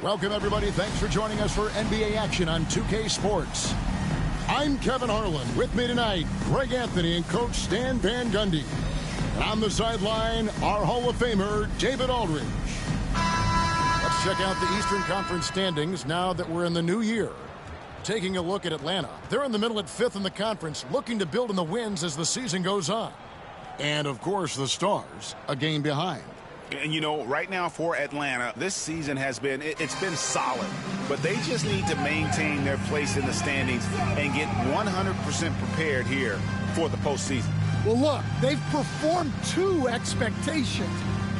Welcome, everybody. Thanks for joining us for NBA action on 2K Sports. I'm Kevin Harlan. With me tonight, Greg Anthony and Coach Stan Van Gundy. And on the sideline, our Hall of Famer, David Aldridge. Let's check out the Eastern Conference standings now that we're in the new year. Taking a look at Atlanta. They're in the middle at 5th in the conference, looking to build in the wins as the season goes on. And, of course, the Stars, a game behind. And, you know, right now for Atlanta, this season has been, it's been solid. But they just need to maintain their place in the standings and get 100% prepared here for the postseason. Well, look, they've performed to expectations.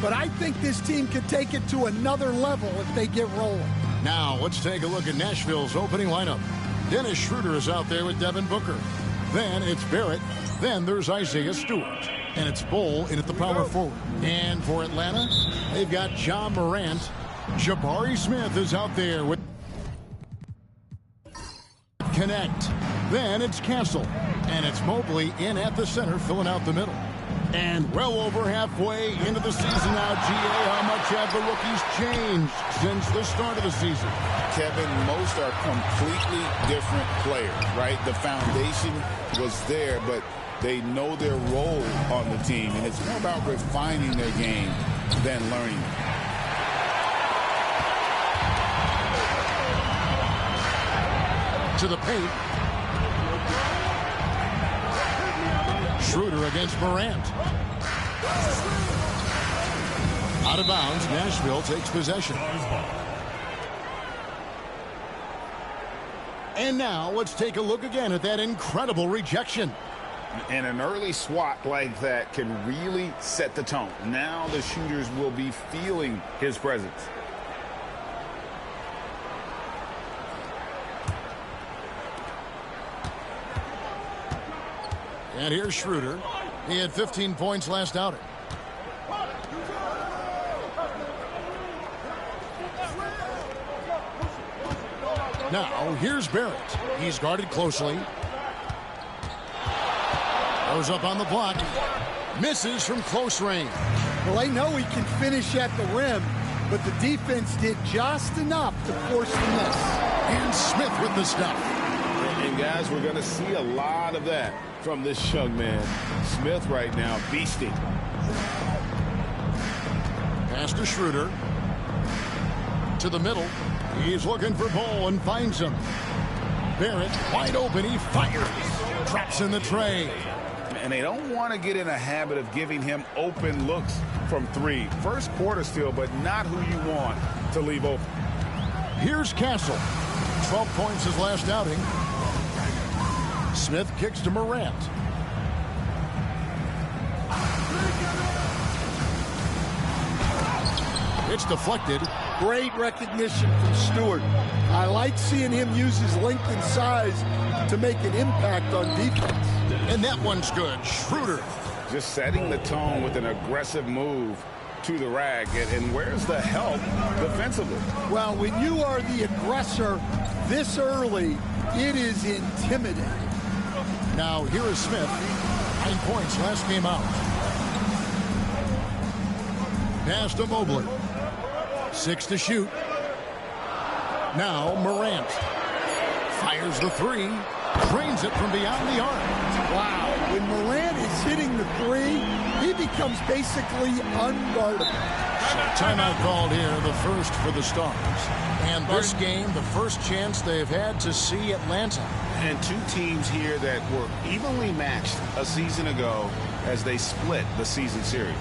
But I think this team could take it to another level if they get rolling. Now, let's take a look at Nashville's opening lineup. Dennis Schroeder is out there with Devin Booker. Then it's Barrett. Then there's Isaiah Stewart. And it's Bull in at the power forward. And for Atlanta, they've got John Morant. Jabari Smith is out there with Connect. Then it's Castle. And it's Mobley in at the center, filling out the middle. And well over halfway into the season now, GA, how much have the rookies changed since the start of the season? Kevin, most are completely different players, right? The foundation was there, but they know their role on the team, and it's more about refining their game than learning. To the paint. Schroeder against Morant. Out of bounds, Nashville takes possession. And now let's take a look again at that incredible rejection. And an early swat like that can really set the tone. Now the shooters will be feeling his presence. And here's Schroeder. He had 15 points last outing. Now, here's Barrett. He's guarded closely. Goes up on the block. Misses from close range. Well, they know he can finish at the rim, but the defense did just enough to force the miss. And Smith with the stuff. And guys, we're going to see a lot of that from this young man. Smith right now, beasting. Pass to Schroeder. To the middle. He's looking for Bull and finds him. Barrett, wide open, he fires. Drops in the tray. And they don't want to get in a habit of giving him open looks from three. First quarter still, but not who you want to leave open. Here's Castle. 12 points his last outing. Smith kicks to Morant. It's deflected. Great recognition from Stewart. I like seeing him use his length and size to make an impact on defense. And that one's good. Schroeder. Just setting the tone with an aggressive move to the rack. And where's the help defensively? Well, when you are the aggressor this early, it is intimidating. Now, here is Smith. 9 points last game out. Pass to Mobley. 6 to shoot. Now, Morant. Fires the three. Drains it from beyond the arc. Wow. When Morant is hitting the three, he becomes basically unguardable. So timeout called here, the first for the Stars. And this game, the first chance they've had to see Atlanta. And two teams here that were evenly matched a season ago as they split the season series.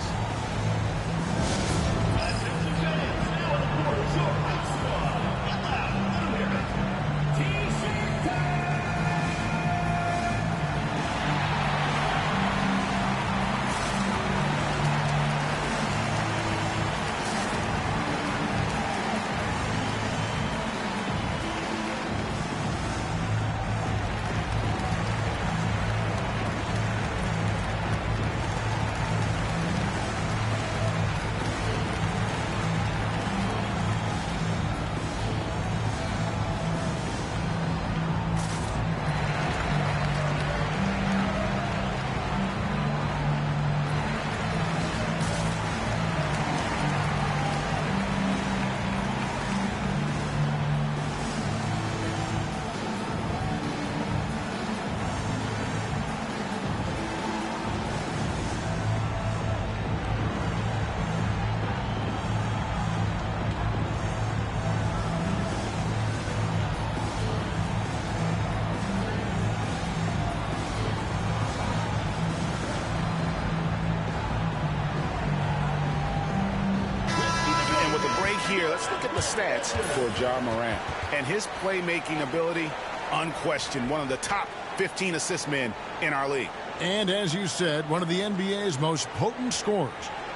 here, let's look at the stats for Ja Morant. And his playmaking ability, unquestioned, one of the top 15 assist men in our league. And as you said, one of the NBA's most potent scorers,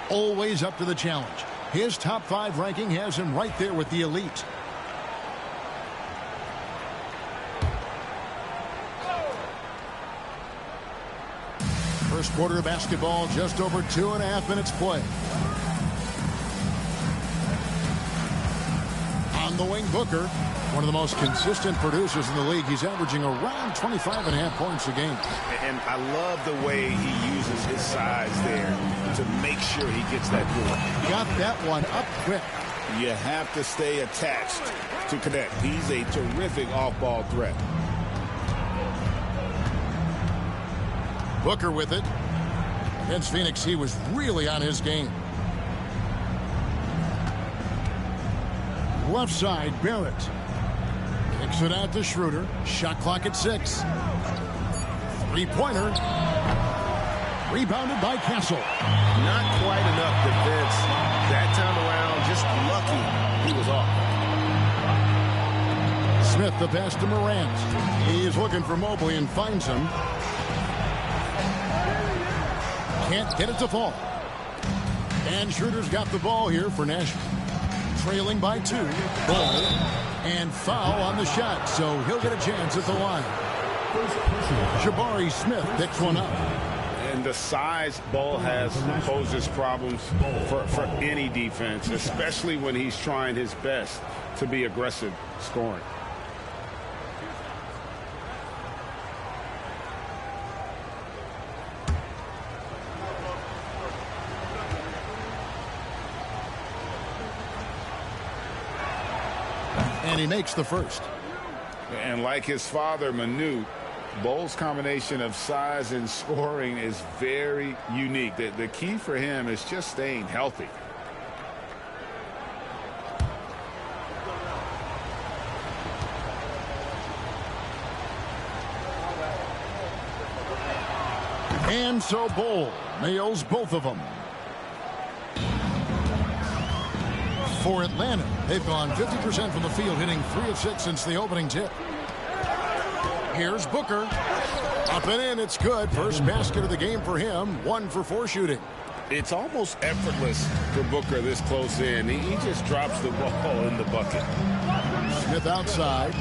always up to the challenge. His top 5 ranking has him right there with the elite. First quarter of basketball, just over 2.5 minutes play. On the wing, Booker, one of the most consistent producers in the league. He's averaging around 25.5 points a game. And I love the way he uses his size there to make sure he gets that board. Got that one up quick. You have to stay attached to connect. He's a terrific off-ball threat. Booker with it. Against Phoenix, he was really on his game. Left side, Barrett. Kicks it out to Schroeder. Shot clock at 6. Three-pointer. Rebounded by Castle. Not quite enough defense that time around. Just lucky he was off. Smith the pass to Morant. He's looking for Mobley and finds him. Can't get it to fall. And Schroeder's got the ball here for Nashville. Trailing by 2. Ball and foul on the shot, so he'll get a chance at the line. Jabari Smith picks one up. And the size Ball has poses problems for any defense, especially when he's trying his best to be aggressive scoring. And he makes the first. And like his father, Manute, Bowles' combination of size and scoring is very unique. The key for him is just staying healthy. And so Bowles nails both of them. For Atlanta, they've gone 50% from the field, hitting 3 of 6 since the opening tip. Here's Booker. Up and in, it's good. First basket of the game for him. 1 for 4 shooting. It's almost effortless for Booker this close in. He just drops the ball in the bucket. Smith outside.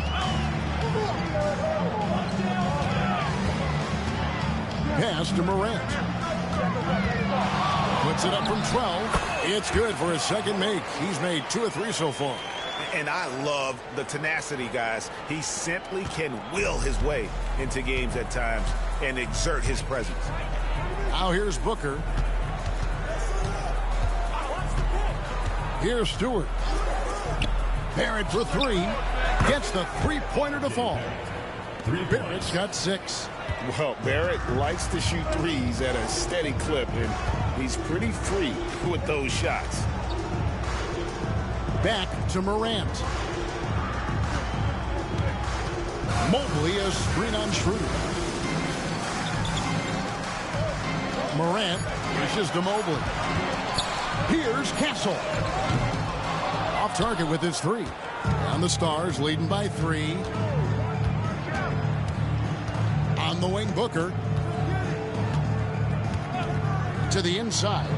Pass to Morant. Puts it up from 12. It's good for his second make. He's made 2 of 3 so far. And I love the tenacity, guys. He simply can will his way into games at times and exert his presence. Now here's Booker. Here's Stewart. Barrett for 3. Gets the three-pointer to fall. Barrett's got 6. Well, Barrett likes to shoot threes at a steady clip, and he's pretty free with those shots. Back to Morant. Mobley a screen on Schroeder. Morant pushes to Mobley. Here's Castle. Off target with his 3. And the Stars leading by 3. On the wing, Booker. To the inside.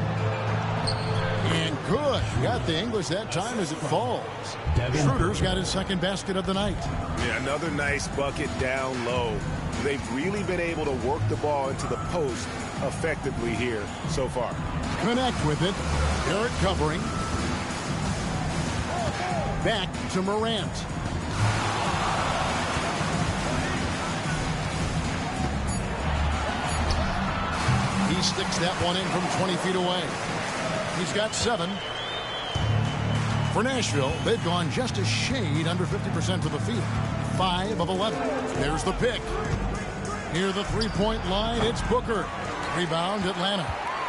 And good. Got the English that time as it falls. Schroeder's got his second basket of the night. Yeah, another nice bucket down low. They've really been able to work the ball into the post effectively here so far. Connect with it. Barrett covering. Back to Morant. He sticks that one in from 20 feet away. He's got 7. For Nashville, they've gone just a shade under 50% to the field. 5 of 11. There's the pick. Near the three-point line, it's Booker. Rebound, Atlanta.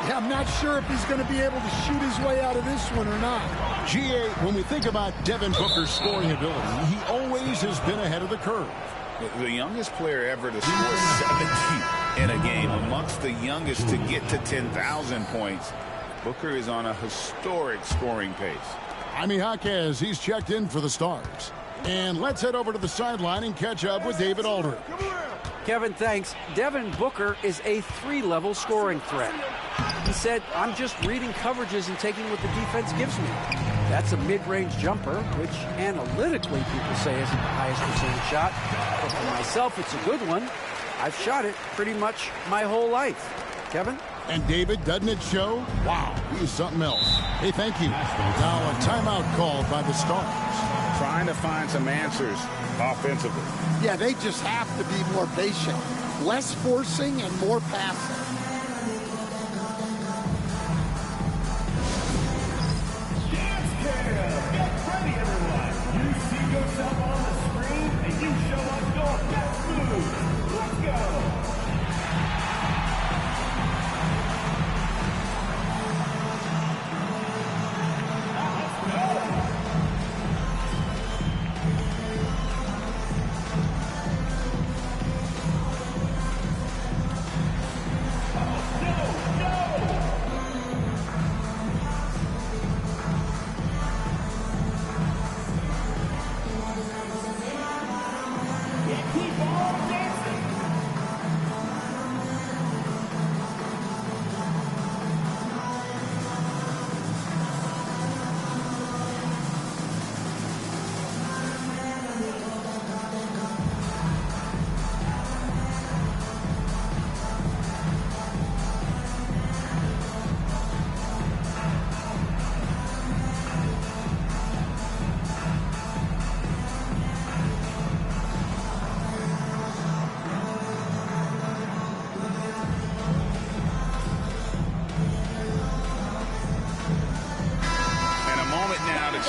Yeah, I'm not sure if he's going to be able to shoot his way out of this one or not. GA, when we think about Devin Booker's scoring ability, he always has been ahead of the curve. The youngest player ever to score 70 in a game, amongst the youngest to get to 10,000 points. Booker is on a historic scoring pace. Jaime Jaquez, he's checked in for the Stars. And let's head over to the sideline and catch up with David Aldridge. Kevin, thanks. Devin Booker is a 3-level scoring threat. He said, I'm just reading coverages and taking what the defense gives me. That's a mid-range jumper, which analytically people say isn't the highest percentage shot. But for myself, it's a good one. I've shot it pretty much my whole life. Kevin? And David, doesn't it show? Wow, he's something else. Hey, thank you. Now a timeout called by the Stars. Trying to find some answers offensively. Yeah, they just have to be more patient. Less forcing and more passing. Get ready, everyone. You see yourself on the screen, and you show us your best move. Let's go.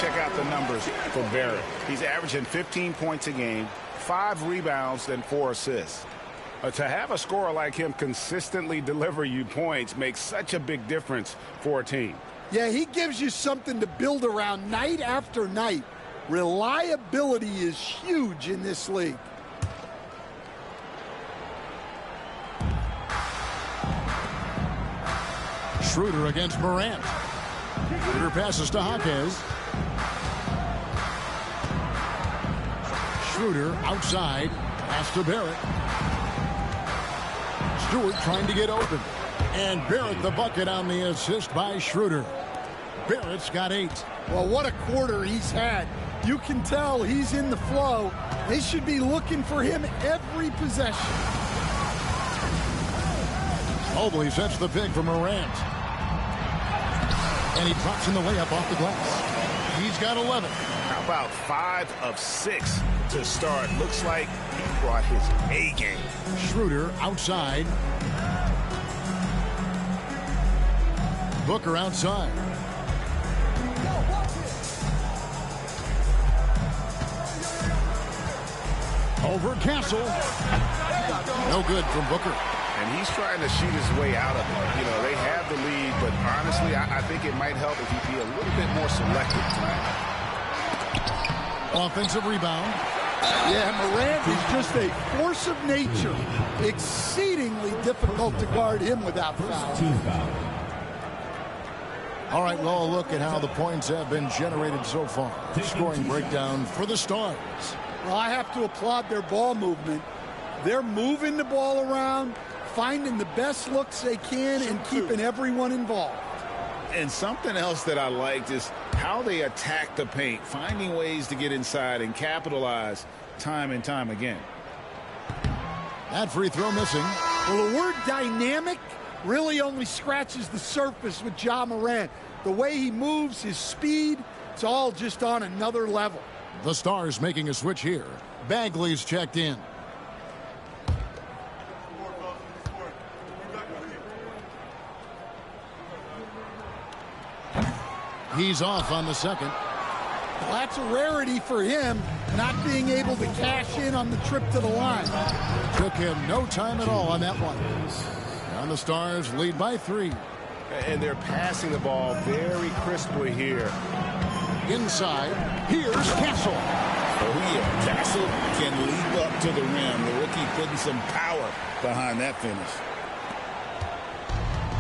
Check out the numbers for Barrett. He's averaging 15 points a game, 5 rebounds, and 4 assists. To have a scorer like him consistently deliver you points makes such a big difference for a team. Yeah, he gives you something to build around night after night. Reliability is huge in this league. Schroeder against Morant. Schroeder passes to Jaquez. Schroeder outside. Pass to Barrett. Stewart trying to get open. And Barrett the bucket on the assist by Schroeder. Barrett's got 8. Well, what a quarter he's had. You can tell he's in the flow. They should be looking for him every possession. Mobley sets the pick for Morant. And he drops in the layup off the glass. He's got 11. How about 5 of 6 to start? Looks like he brought his A game. Schroeder outside. Booker outside. Over Castle. No good from Booker. And he's trying to shoot his way out of it. You know, they have the lead, but honestly, I think it might help if he be a little bit more selective tonight. Offensive rebound. Yeah, Morant is just a force of nature. Exceedingly difficult to guard him without foul. Team foul. All right, well, look at how the points have been generated so far. Scoring breakdown for the Stars. Well, I have to applaud their ball movement. They're moving the ball around, finding the best looks they can, and keeping everyone involved. And something else that I liked is how they attack the paint, finding ways to get inside and capitalize time and time again. That free throw missing. Well, the word dynamic really only scratches the surface with Ja Morant. The way he moves, his speed, it's all just on another level. The Stars making a switch here. Bagley's checked in. He's off on the second. Well, that's a rarity for him, not being able to cash in on the trip to the line. Took him no time at all on that one. And the Stars lead by 3. And they're passing the ball very crisply here. Inside, here's Castle. Oh, yeah. Castle can leap up to the rim. The rookie putting some power behind that finish.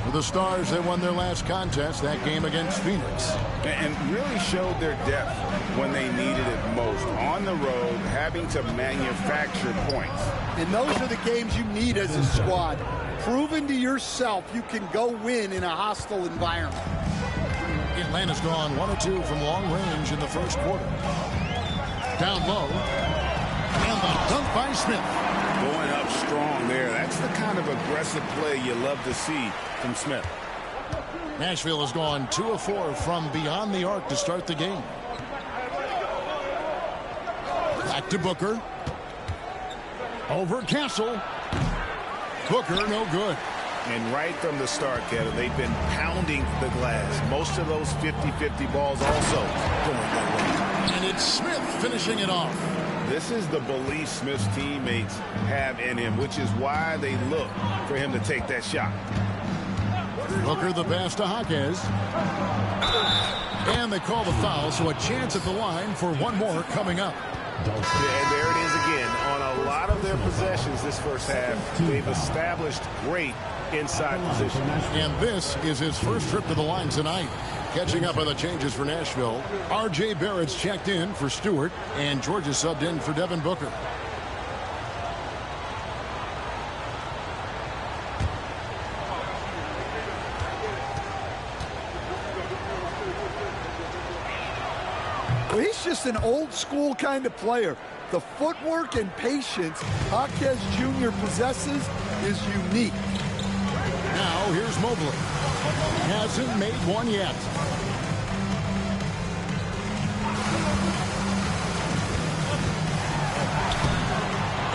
For the Stars, they won their last contest, that game against Phoenix. And really showed their depth when they needed it most. On the road, having to manufacture points. And those are the games you need as a squad. Proving to yourself you can go win in a hostile environment. Atlanta's gone 1 of 2 from long range in the first quarter. Down low. And the dunk by Smith. Going up strong there. That's the kind of aggressive play you love to see from Smith. Nashville has gone 2 of 4 from beyond the arc to start the game. Back to Booker. Over Castle. Booker, no good. And right from the start, Kevin, they've been pounding the glass. Most of those 50-50 balls also going that way. And it's Smith finishing it off. This is the belief Smith's teammates have in him, which is why they look for him to take that shot. Booker the pass to Jaquez. And they call the foul, so a chance at the line for one more coming up. And there it is again. On a lot of their possessions this first half, they've established great inside position. And this is his first trip to the line tonight. Catching up on the changes for Nashville. R.J. Barrett's checked in for Stewart, and George is subbed in for Devin Booker. Well, he's just an old-school kind of player. The footwork and patience Jaquez Jr. possesses is unique. Now here's Mobley. Hasn't made one yet.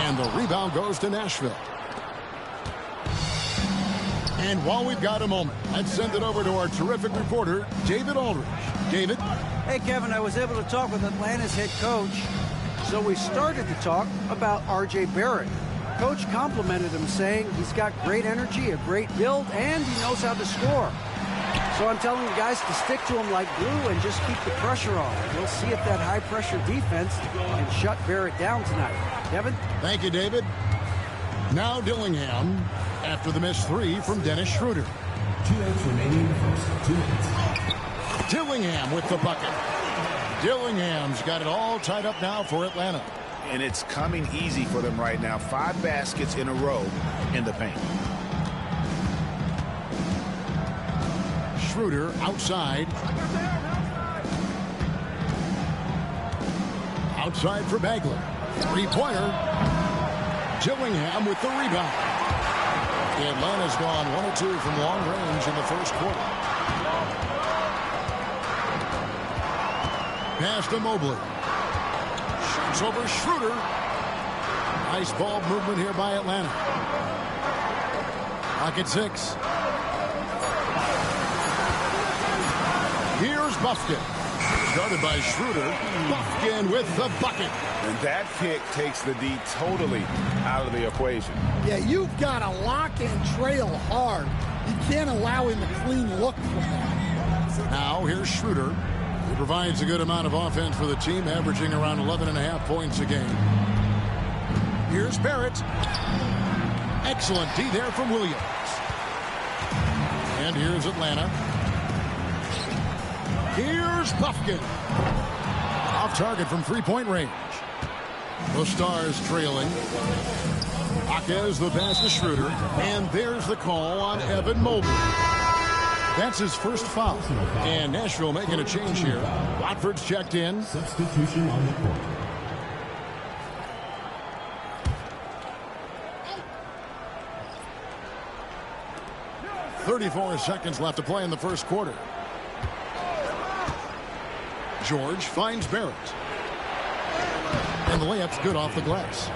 And the rebound goes to Nashville. And while we've got a moment, let's send it over to our terrific reporter, David Aldridge. David? Hey, Kevin, I was able to talk with Atlanta's head coach. So we started to talk about R.J. Barrett. Coach complimented him, saying he's got great energy, a great build, and he knows how to score. So I'm telling the guys to stick to him like glue and just keep the pressure on. We'll see if that high-pressure defense can shut Barrett down tonight. Kevin? Thank you, David. Now Dillingham after the missed three from Dennis Schroeder. 2 minutes remaining in the first. 2 minutes. Dillingham with the bucket. Dillingham's got it all tied up now for Atlanta. And it's coming easy for them right now. 5 baskets in a row in the paint. Schroeder outside. Outside for Bagley. Three-pointer. Dillingham with the rebound. Atlanta's gone 1 of 2 from long range in the first quarter. Pass to Mobley. Shoots over Schroeder. Nice ball movement here by Atlanta. Pocket 6. Here's Buffkin. Started by Schroeder. Buffkin with the bucket. And that pick takes the D totally out of the equation. Yeah, you've got to lock and trail hard. You can't allow him a clean look from that. Now here's Schroeder. He provides a good amount of offense for the team, averaging around 11.5 points a game. Here's Barrett. Excellent D there from Williams. And here's Atlanta. Here's Buffkin. Off target from three-point range. The Stars trailing. Jaquez the pass to Schroeder. And there's the call on Evan Mobley. That's his first foul. And Nashville making a change here. Watford's checked in. Substitution on the court. .34 seconds left to play in the first quarter. George finds Barrett. And the layup's good off the glass.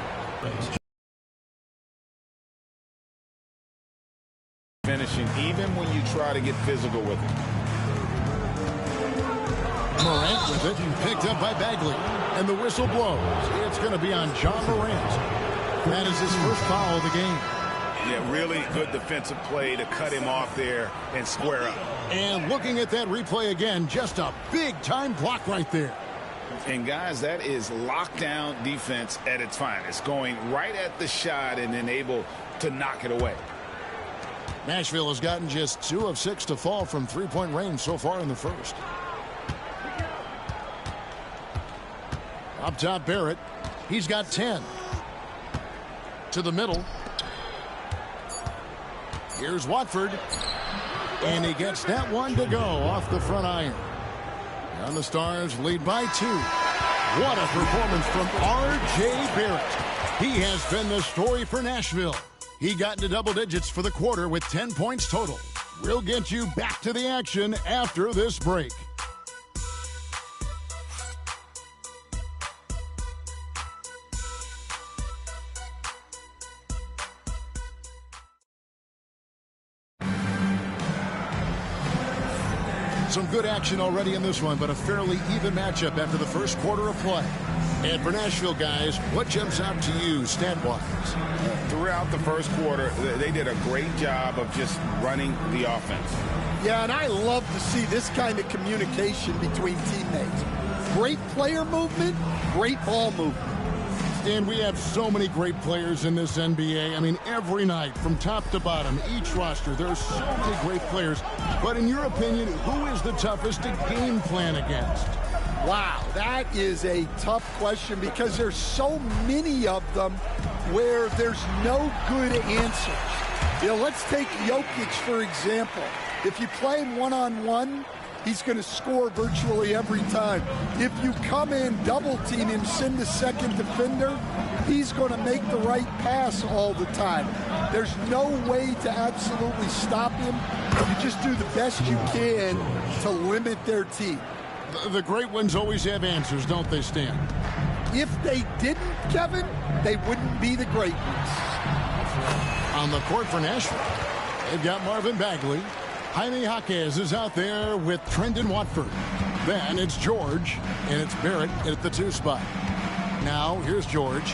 Finishing even when you try to get physical with it. Morant with it. Picked up by Bagley. And the whistle blows. It's going to be on John Morant. That is his first foul of the game. Yeah, really good defensive play to cut him off there and square up. And looking at that replay again, just a big-time block right there. And, guys, that is lockdown defense at its finest. Going right at the shot and then able to knock it away. Nashville has gotten just 2 of 6 to fall from three-point range so far in the first. Up top, Barrett. He's got 10. To the middle. Here's Watford. And he gets that one to go off the front iron. And the Stars lead by 2. What a performance from R.J. Barrett. He has been the story for Nashville. He got into double digits for the quarter with 10 points total. We'll get you back to the action after this break. Some good action already in this one, but a fairly even matchup after the first quarter of play. And for Nashville, guys, what jumps out to you stat-wise? Throughout the first quarter, they did a great job of just running the offense. Yeah, and I love to see this kind of communication between teammates. Great player movement, great ball movement. And we have so many great players in this NBA. I mean, every night, from top to bottom, each roster, there are so many great players. But in your opinion, who is the toughest to game plan against? Wow, that is a tough question because there's so many of them where there's no good answers. You know, let's take Jokic, for example. If you play him one-on-one, he's going to score virtually every time. If you come in, double team him, send the second defender, he's going to make the right pass all the time. There's no way to absolutely stop him. You just do the best you can to limit their team. The great ones always have answers, don't they, Stan? If they didn't, Kevin, they wouldn't be the great ones. On the court for Nashville, they've got Marvin Bagley. Jaime Jaquez is out there with Trendon Watford. Then it's George, and it's Barrett at the 2 spot. Now, here's George.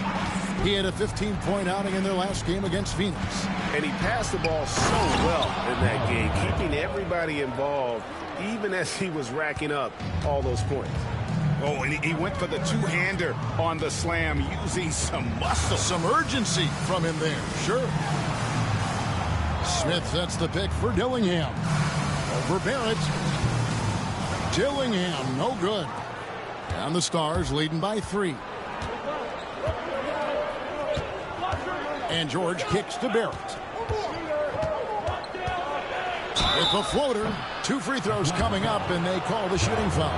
He had a 15-point outing in their last game against Phoenix. And he passed the ball so well in that game, keeping everybody involved, even as he was racking up all those points. Oh, and he went for the two-hander on the slam, using some muscle. Some urgency from him there, sure. Smith sets the pick for Dillingham. Over Barrett. Dillingham, no good. And the Stars leading by 3. And George kicks to Barrett. With the floater, 2 free throws coming up, and they call the shooting foul.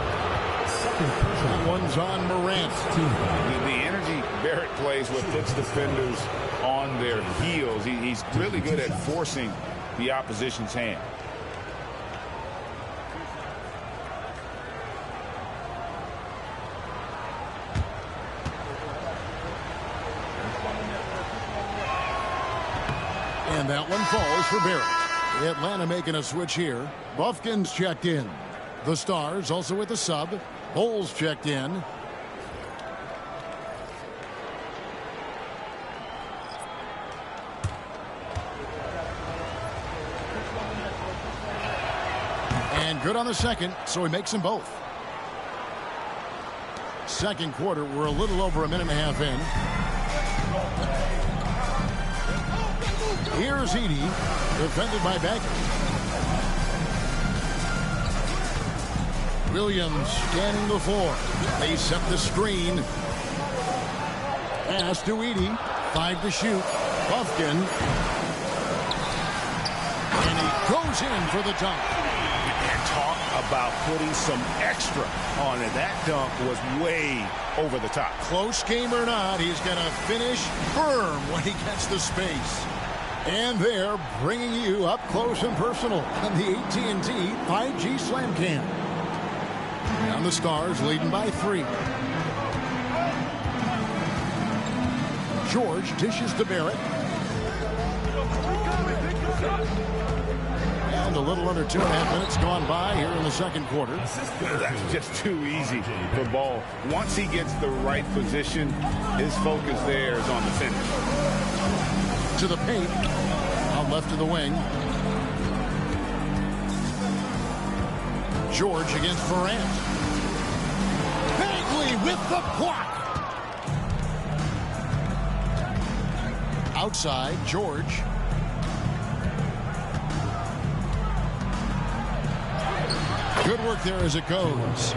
That one's on Morant. The energy Barrett plays with puts defenders on their heels. He's really good at forcing the opposition's hand. And that one falls for Barrett. Atlanta making a switch here. Buffkin's checked in. The Stars also with the sub. Bowles checked in. And good on the second, so he makes them both. Second quarter, we're a little over a minute and a half in. Here's Edey, defended by Bagley. Williams scanning the floor. They set the screen. Pass to Edey. 5 to shoot. Buffkin. And he goes in for the dunk. And talk about putting some extra on it. That dunk was way over the top. Close game or not, he's going to finish firm when he gets the space. And they're bringing you up close and personal on the AT&T 5G Slam Cam. And the Stars leading by 3. George dishes to Barrett. And a little under 2.5 minutes gone by here in the second quarter. That's just too easy for Ball. Once he gets the right position, his focus there is on the finish. To the paint. Out left of the wing. George against Morant. Bagley with the block. Outside, George. Good work there as it goes.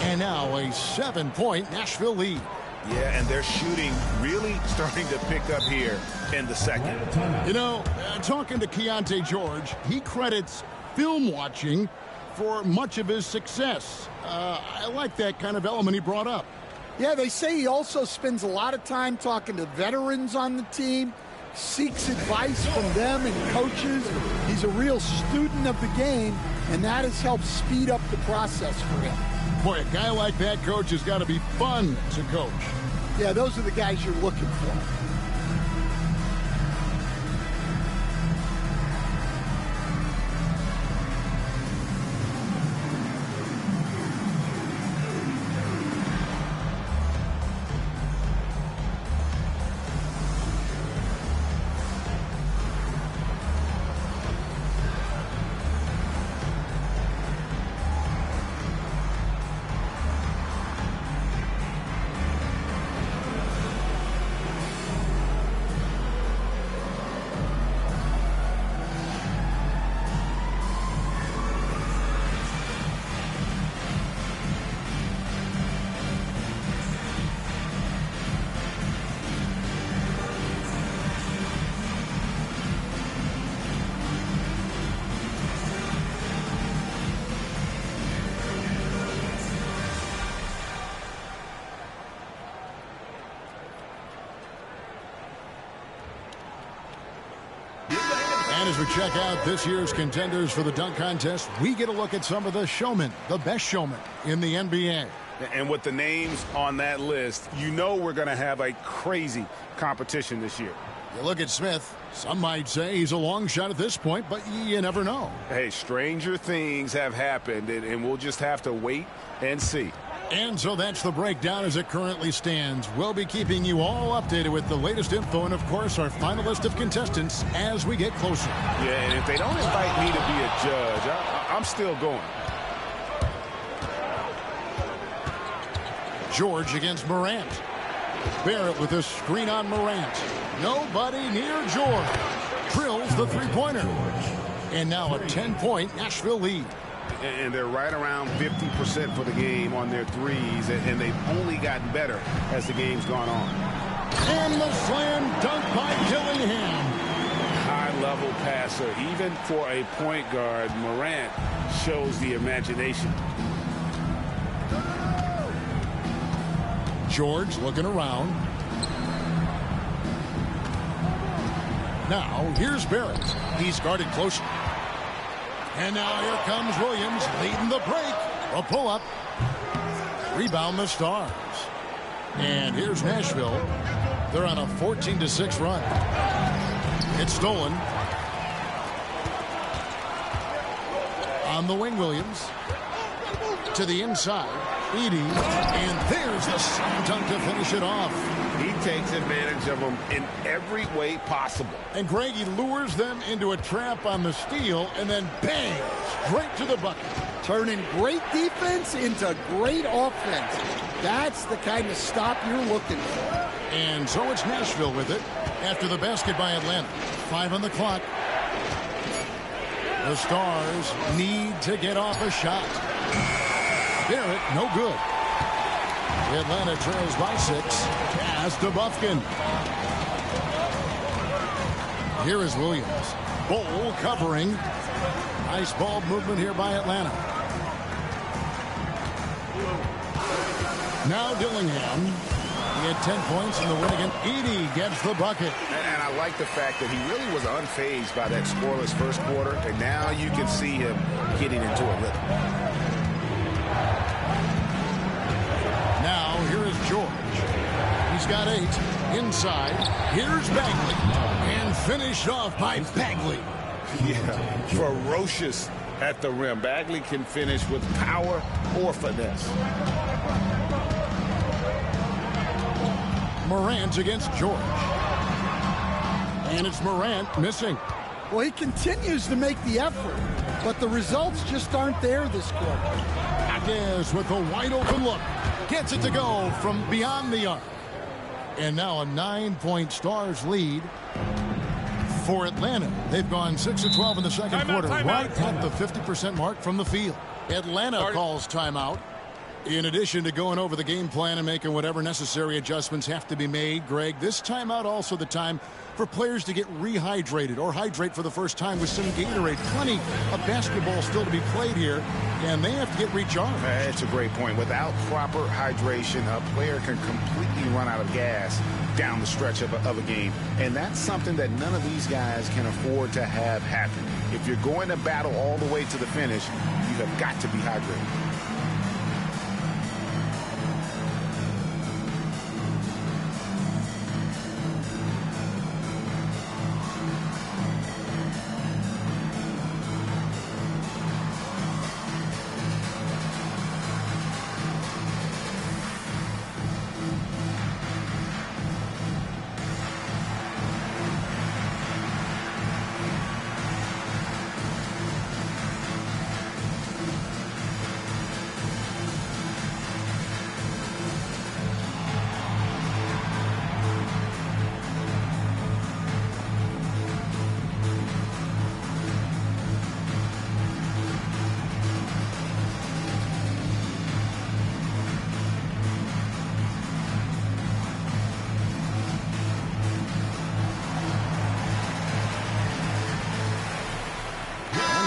And now a 7-point Nashville lead. Yeah, and their shooting really starting to pick up here in the second. You know, talking to Keontae George, he credits film watching for much of his success. I like that kind of element he brought up. Yeah, they say he also spends a lot of time talking to veterans on the team, seeks advice from them and coaches. He's a real student of the game, and that has helped speed up the process for him. Boy, a guy like that, coach, has got to be fun to coach. Yeah, those are the guys you're looking for. And as we check out this year's contenders for the dunk contest, we get a look at some of the showmen, the best showmen in the NBA. And with the names on that list, you know we're going to have a crazy competition this year. You look at Smith, some might say he's a long shot at this point, but you never know. Hey, stranger things have happened, and we'll just have to wait and see. And so that's the breakdown as it currently stands. We'll be keeping you all updated with the latest info and, of course, our final list of contestants as we get closer. Yeah, and if they don't invite me to be a judge, I'm still going. George against Morant. Barrett with a screen on Morant. Nobody near George. Drills the three-pointer. And now a 10-point Nashville lead. And they're right around 50% for the game on their threes, and they've only gotten better as the game's gone on. And the slam dunk by Dillingham. High-level passer. Even for a point guard, Morant shows the imagination. George looking around. Now, here's Barrett. He's guarded closely. And now here comes Williams leading the break. A pull-up. Rebound the Stars. And here's Nashville. They're on a 14-6 run. It's stolen. On the wing, Williams. To the inside. Edie. And there's the slam dunk to finish it off. He takes advantage of them in every way possible. And Greg, he lures them into a trap on the steal and then bang, straight to the bucket. Turning great defense into great offense. That's the kind of stop you're looking for. And so it's Nashville with it after the basket by Atlanta. 5 on the clock. The Stars need to get off a shot. Barrett, no good. Atlanta trails by 6. Pass to Buffkin. Here is Williams. Bol covering. Nice ball movement here by Atlanta. Now Dillingham. He had 10 points in the win again. Edie gets the bucket. And I like the fact that he really was unfazed by that scoreless first quarter. And now you can see him getting into a rhythm. Now, here is George. He's got 8. Inside, here's Bagley. And finished off by Bagley. Yeah, ferocious at the rim. Bagley can finish with power or finesse. Morant against George. And it's Morant missing. Well, he continues to make the effort, but the results just aren't there this quarter. Hernandez with a wide open look. Gets it to go from beyond the arc. And now a 9-point Stars lead for Atlanta. They've gone 6 of 12 in the second quarter, right at the 50% mark from the field. Atlanta calls timeout. In addition to going over the game plan and making whatever necessary adjustments have to be made, Greg, this timeout also the time for players to get rehydrated or hydrate for the first time with some Gatorade. Plenty of basketball still to be played here, and they have to get recharged. That's a great point. Without proper hydration, a player can completely run out of gas down the stretch of a game, and that's something that none of these guys can afford to have happen. If you're going to battle all the way to the finish, you have got to be hydrated.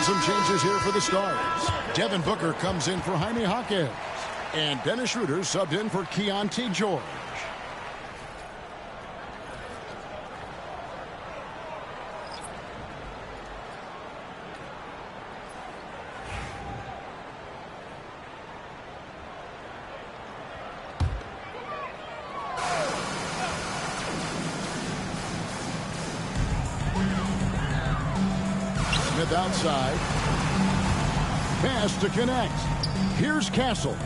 Some changes here for the Stars. Devin Booker comes in for Jaime Jaquez. And Dennis Schroeder subbed in for Keontae George. Smith outside. Pass to connect. Here's Castle.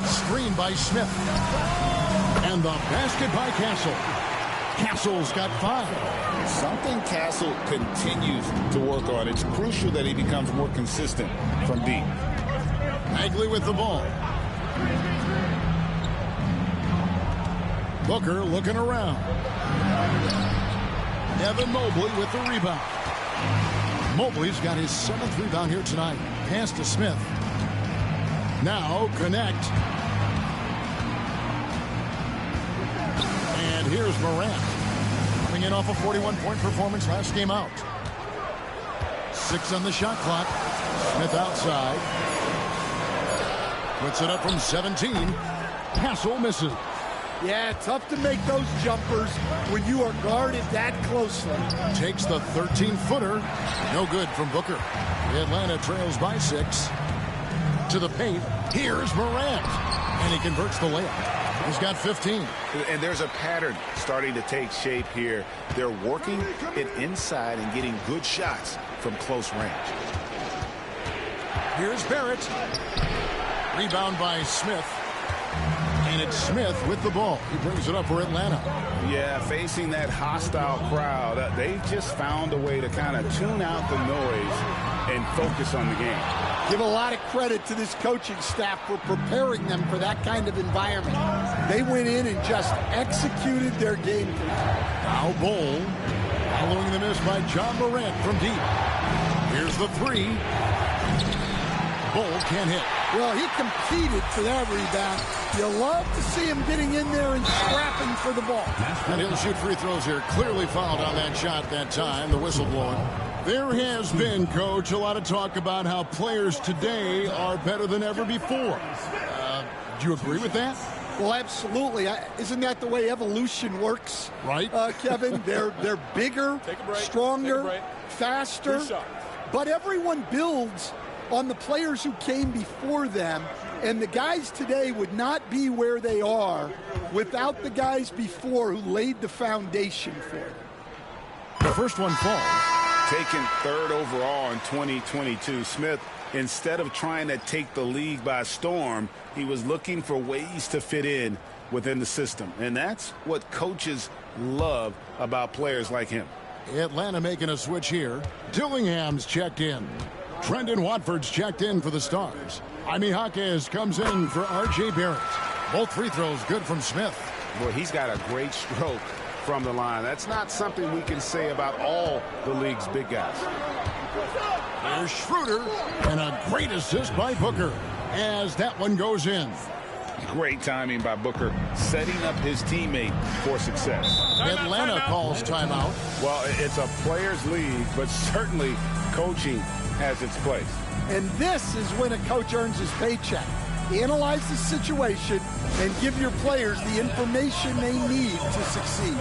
Screen by Smith. And the basket by Castle. Castle's got 5. Something Castle continues to work on. It's crucial that he becomes more consistent from deep. Bagley with the ball. Booker looking around. Evan Mobley with the rebound. Mobley's got his 7th rebound here tonight. Pass to Smith. Now connect. And here's Morant. Coming in off a 41-point performance last game out. 6 on the shot clock. Smith outside. Puts it up from 17. Castle misses. Yeah, tough to make those jumpers when you are guarded that closely. Takes the 13-footer. No good from Booker. Atlanta trails by 6. To the paint. Here's Morant. And he converts the layup. He's got 15. And there's a pattern starting to take shape here. They're working it inside and getting good shots from close range. Here's Barrett. Rebound by Smith. And it's Smith with the ball. He brings it up for Atlanta. Yeah, facing that hostile crowd, they just found a way to kind of tune out the noise and focus on the game. Give a lot of credit to this coaching staff for preparing them for that kind of environment. They went in and just executed their game plan. Now Bol, following the miss by John Morant from deep. Here's the 3. Bol can't hit. Well, he competed for that rebound. You love to see him getting in there and scrapping for the ball. And he'll shoot free throws here. Clearly fouled on that shot that time. The whistle blowing. There has been, Coach, a lot of talk about how players today are better than ever before. Do you agree with that? Well, absolutely. Isn't that the way evolution works? Right. Kevin, they're bigger, stronger, faster. But everyone builds on the players who came before them, and the guys today would not be where they are without the guys before who laid the foundation for them. The first one falls. Taken 3rd overall in 2022, Smith, instead of trying to take the league by storm, he was looking for ways to fit in within the system. And that's what coaches love about players like him. Atlanta making a switch here. Dillingham's checked in. Trendon Watford's checked in for the Stars. Jaime Jaquez comes in for R.J. Barrett. Both free throws good from Smith. Boy, he's got a great stroke from the line. That's not something we can say about all the league's big guys. Here's Schroeder, and a great assist by Booker as that one goes in. Great timing by Booker, setting up his teammate for success. Atlanta calls timeout. Well, it's a players' league, but certainly coaching has its place. And this is when a coach earns his paycheck. Analyze the situation and give your players the information they need to succeed.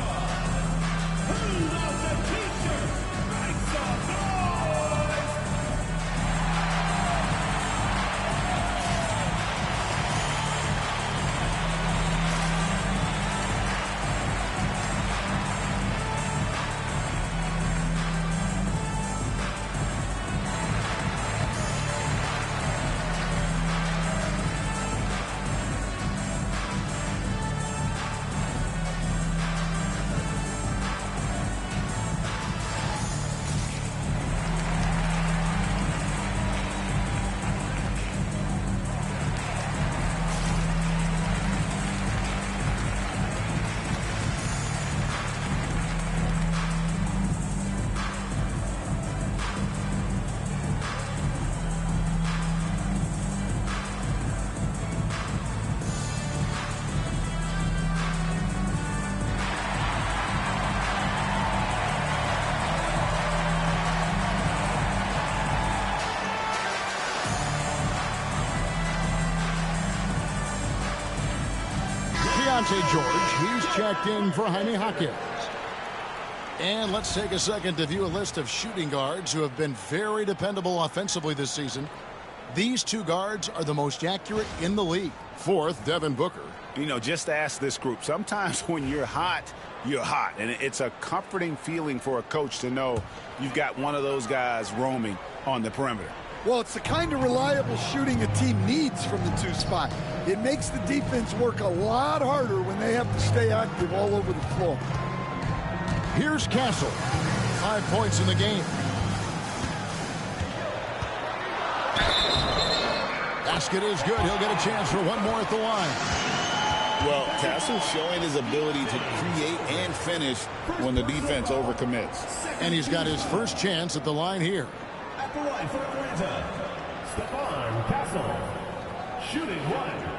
George, he's checked in for Jaime Hawkins. And let's take a second to view a list of shooting guards who have been very dependable offensively this season. These two guards are the most accurate in the league. Fourth, Devin Booker. You know, just ask this group. Sometimes when you're hot, you're hot. And it's a comforting feeling for a coach to know you've got one of those guys roaming on the perimeter. Well, it's the kind of reliable shooting a team needs from the two spot. It makes the defense work a lot harder when they have to stay active all over the floor. Here's Castle. 5 points in the game. Basket is good. He'll get a chance for one more at the line. Well, Castle showing his ability to create and finish when the defense overcommits. And he's got his first chance at the line here. At the line for Atlanta, Stephon Castle, shooting one.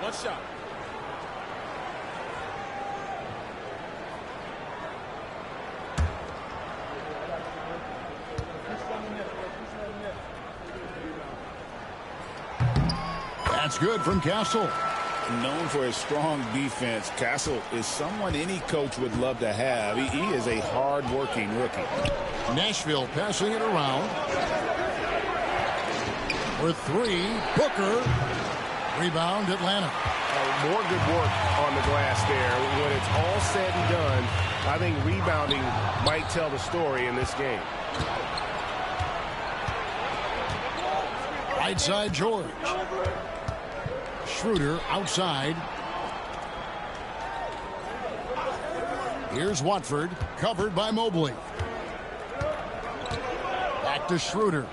One shot. That's good from Castle. Known for his strong defense, Castle is someone any coach would love to have. He is a hard-working rookie. Nashville passing it around. For three, Booker. Rebound, Atlanta. More good work on the glass there. When it's all said and done, I think rebounding might tell the story in this game. Right side, George. Schroeder outside. Here's Watford, covered by Mobley. Back to Schroeder.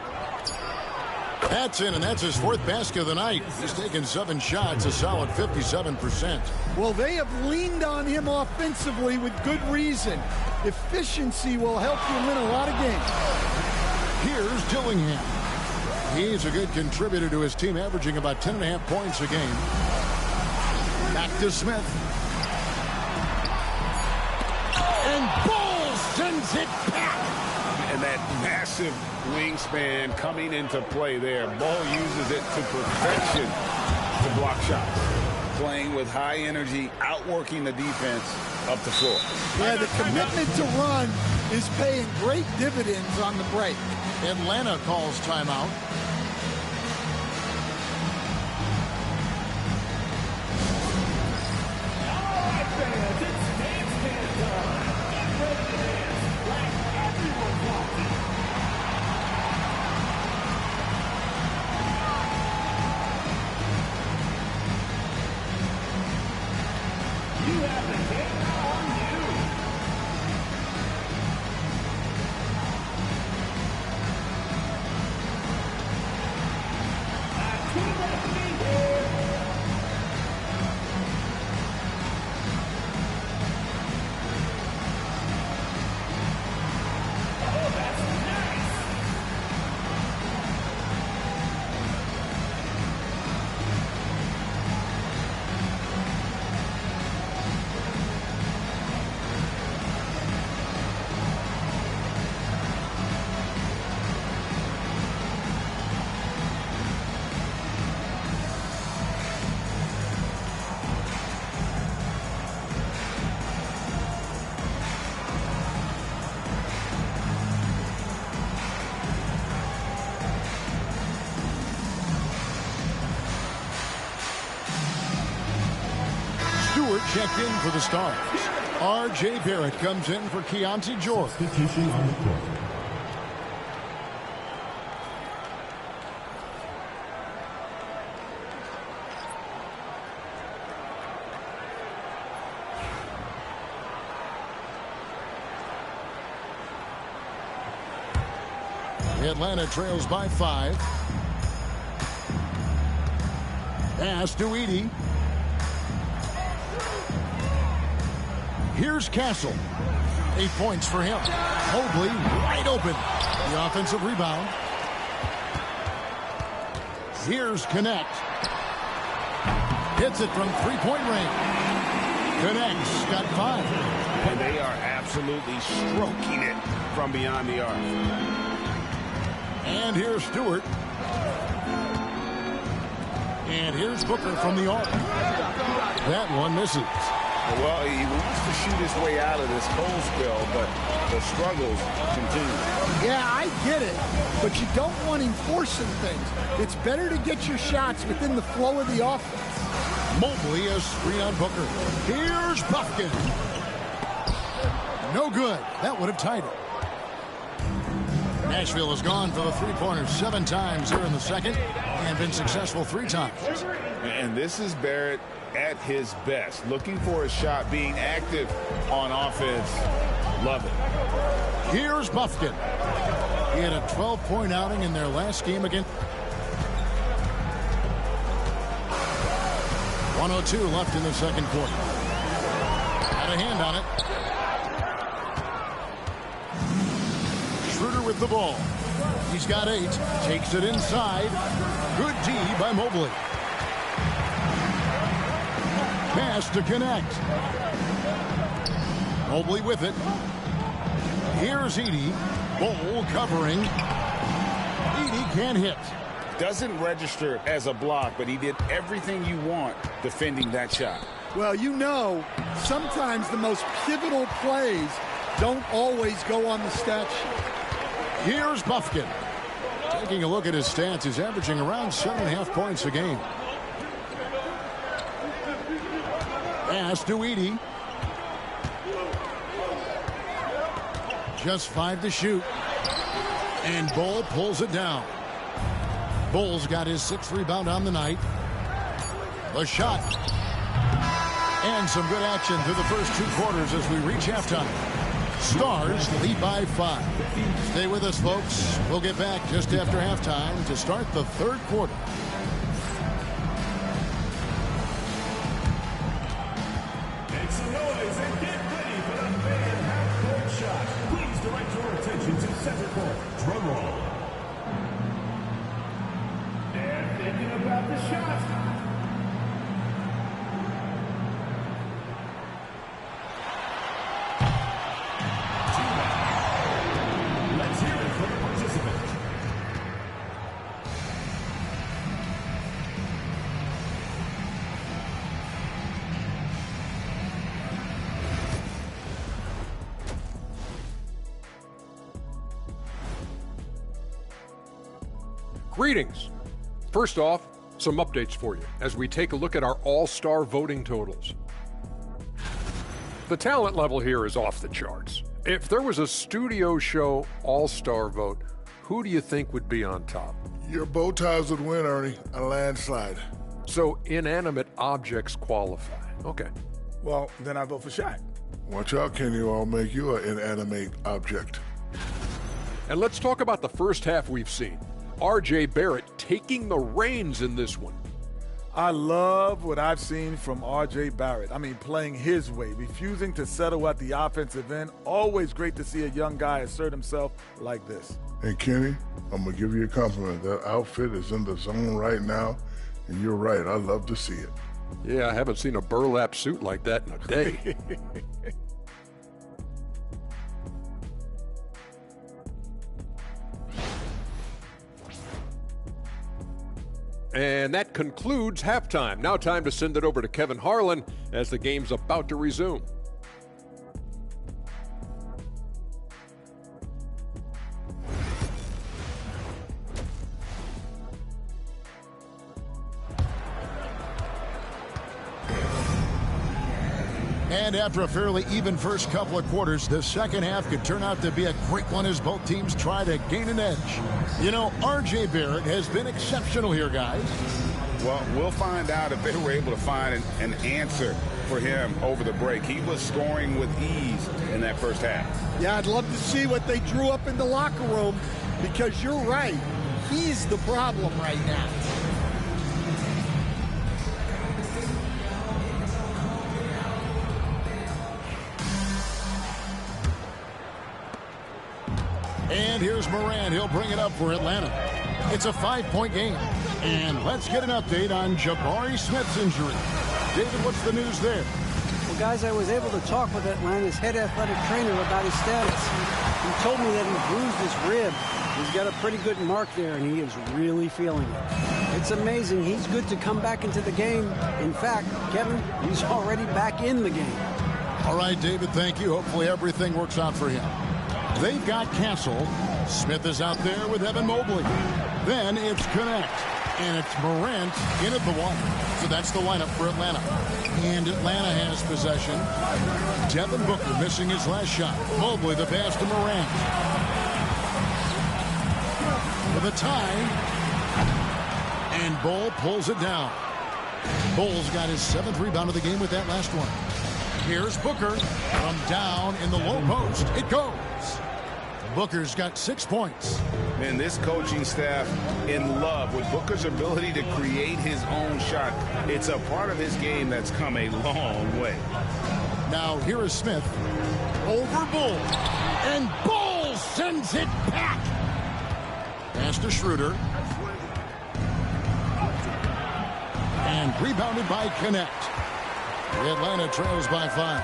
That's in, and that's his fourth basket of the night. He's taken 7 shots, a solid 57%. Well, they have leaned on him offensively with good reason. Efficiency will help you win a lot of games. Here's Dillingham. He's a good contributor to his team, averaging about 10.5 points a game. Back to Smith. And Ball sends it back. And that massive wingspan coming into play there. Ball uses it to perfection to block shots. Playing with high energy, outworking the defense up the floor. Yeah, the commitment to run is paying great dividends on the break. Atlanta calls timeout. Stewart checked in for the Stars. R.J. Barrett comes in for Keontae George. Substitution on the court. Atlanta trails by 5. Pass to Edey. Here's Castle. 8 points for him. Mobley wide open. The offensive rebound. Here's Connect. Hits it from three-point range. Connect's got 5. And they are absolutely stroking it from beyond the arc. And here's Stewart. And here's Booker from the arc. That one misses. Well, he wants to shoot his way out of this cold spell, but the struggles continue. Yeah, I get it, but you don't want him forcing things. It's better to get your shots within the flow of the offense. Mobley a screen on Booker. Here's Buffkin. No good. That would have tied it. Nashville has gone for the three-pointers 7 times here in the second and been successful 3 times. And this is Barrett at his best, looking for a shot, being active on offense. Love it. Here's Buffkin. He had a 12-point outing in their last game against. 1:02 left in the second quarter. Had a hand on it. Schroeder with the ball. He's got 8. Takes it inside. Good D by Mobley. Pass to Connect. Mobley with it. Here's Edey. Bol covering. Edey can't hit. Doesn't register as a block, but he did everything you want defending that shot. Well, you know, sometimes the most pivotal plays don't always go on the stat sheet. Here's Buffkin. Taking a look at his stats, he's averaging around 7.5 points a game. Pass to Edey. Just 5 to shoot. And Bol pulls it down. Bol's got his 6th rebound on the night. The shot. And some good action through the first 2 quarters as we reach halftime. Stars lead by 5. Stay with us, folks. We'll get back just after halftime to start the 3rd quarter. Make some noise and get ready for the fan half-court shot. Please direct your attention to center court. Drum roll. They're thinking about the shot. Let's hear it for the participant. Greetings. First off, some updates for you as we take a look at our all-star voting totals. The talent level here is off the charts. If there was a studio show all-star vote, who do you think would be on top? Your bow ties would win, Ernie. A landslide. So inanimate objects qualify. Okay. Well, then I vote for Shaq. Watch out, Kenny, or I'll make you an inanimate object. And let's talk about the first half we've seen. R.J. Barrett taking the reins in this one. I love what I've seen from R.J. Barrett. I mean, playing his way, refusing to settle at the offensive end. Always great to see a young guy assert himself like this. Hey, Kenny, I'm going to give you a compliment. That outfit is in the zone right now, and you're right. I love to see it. Yeah, I haven't seen a burlap suit like that in a day. And that concludes halftime. Now time to send it over to Kevin Harlan as the game's about to resume. And after a fairly even first couple of quarters, the second half could turn out to be a great one as both teams try to gain an edge. You know, R.J. Barrett has been exceptional here, guys. Well, we'll find out if they were able to find an answer for him over the break. He was scoring with ease in that first half. Yeah, I'd love to see what they drew up in the locker room, because you're right. He's the problem right now. And here's Moran. He'll bring it up for Atlanta. It's a 5-point game. And let's get an update on Jabari Smith's injury. David, what's the news there? Well, guys, I was able to talk with Atlanta's head athletic trainer about his status. He told me that he bruised his rib. He's got a pretty good mark there, and he is really feeling it. It's amazing. He's good to come back into the game. In fact, Kevin, he's already back in the game. All right, David, thank you. Hopefully everything works out for him. They've got Castle. Smith is out there with Evan Mobley. Then it's Connect. And it's Morant in at the one. So that's the lineup for Atlanta. And Atlanta has possession. Devin Booker missing his last shot. Mobley the pass to Morant. For the tie. And Bull pulls it down. Bull's got his 7th rebound of the game with that last one. Here's Booker from down in the low post. It goes. Booker's got 6 points. Man, this coaching staff in love with Booker's ability to create his own shot. It's a part of his game that's come a long way. Now here is Smith over Bull. And Bull sends it back. Pass to Schroeder. And rebounded by Connect. Atlanta trails by 5.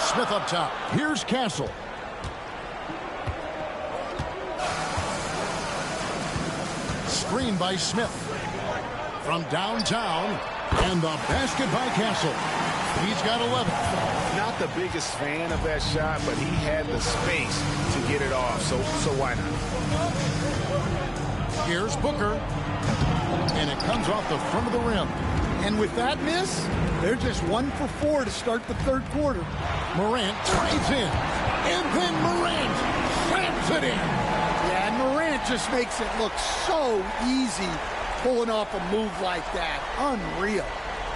Smith up top. Here's Castle. Screen by Smith. From downtown. And the basket by Castle. He's got 11. Not the biggest fan of that shot, but he had the space to get it off, so why not? Here's Booker. And it comes off the front of the rim. And with that miss, they're just 1 for 4 to start the third quarter. Morant drives in. And then Morant slams it in. Yeah, and Morant just makes it look so easy pulling off a move like that. Unreal.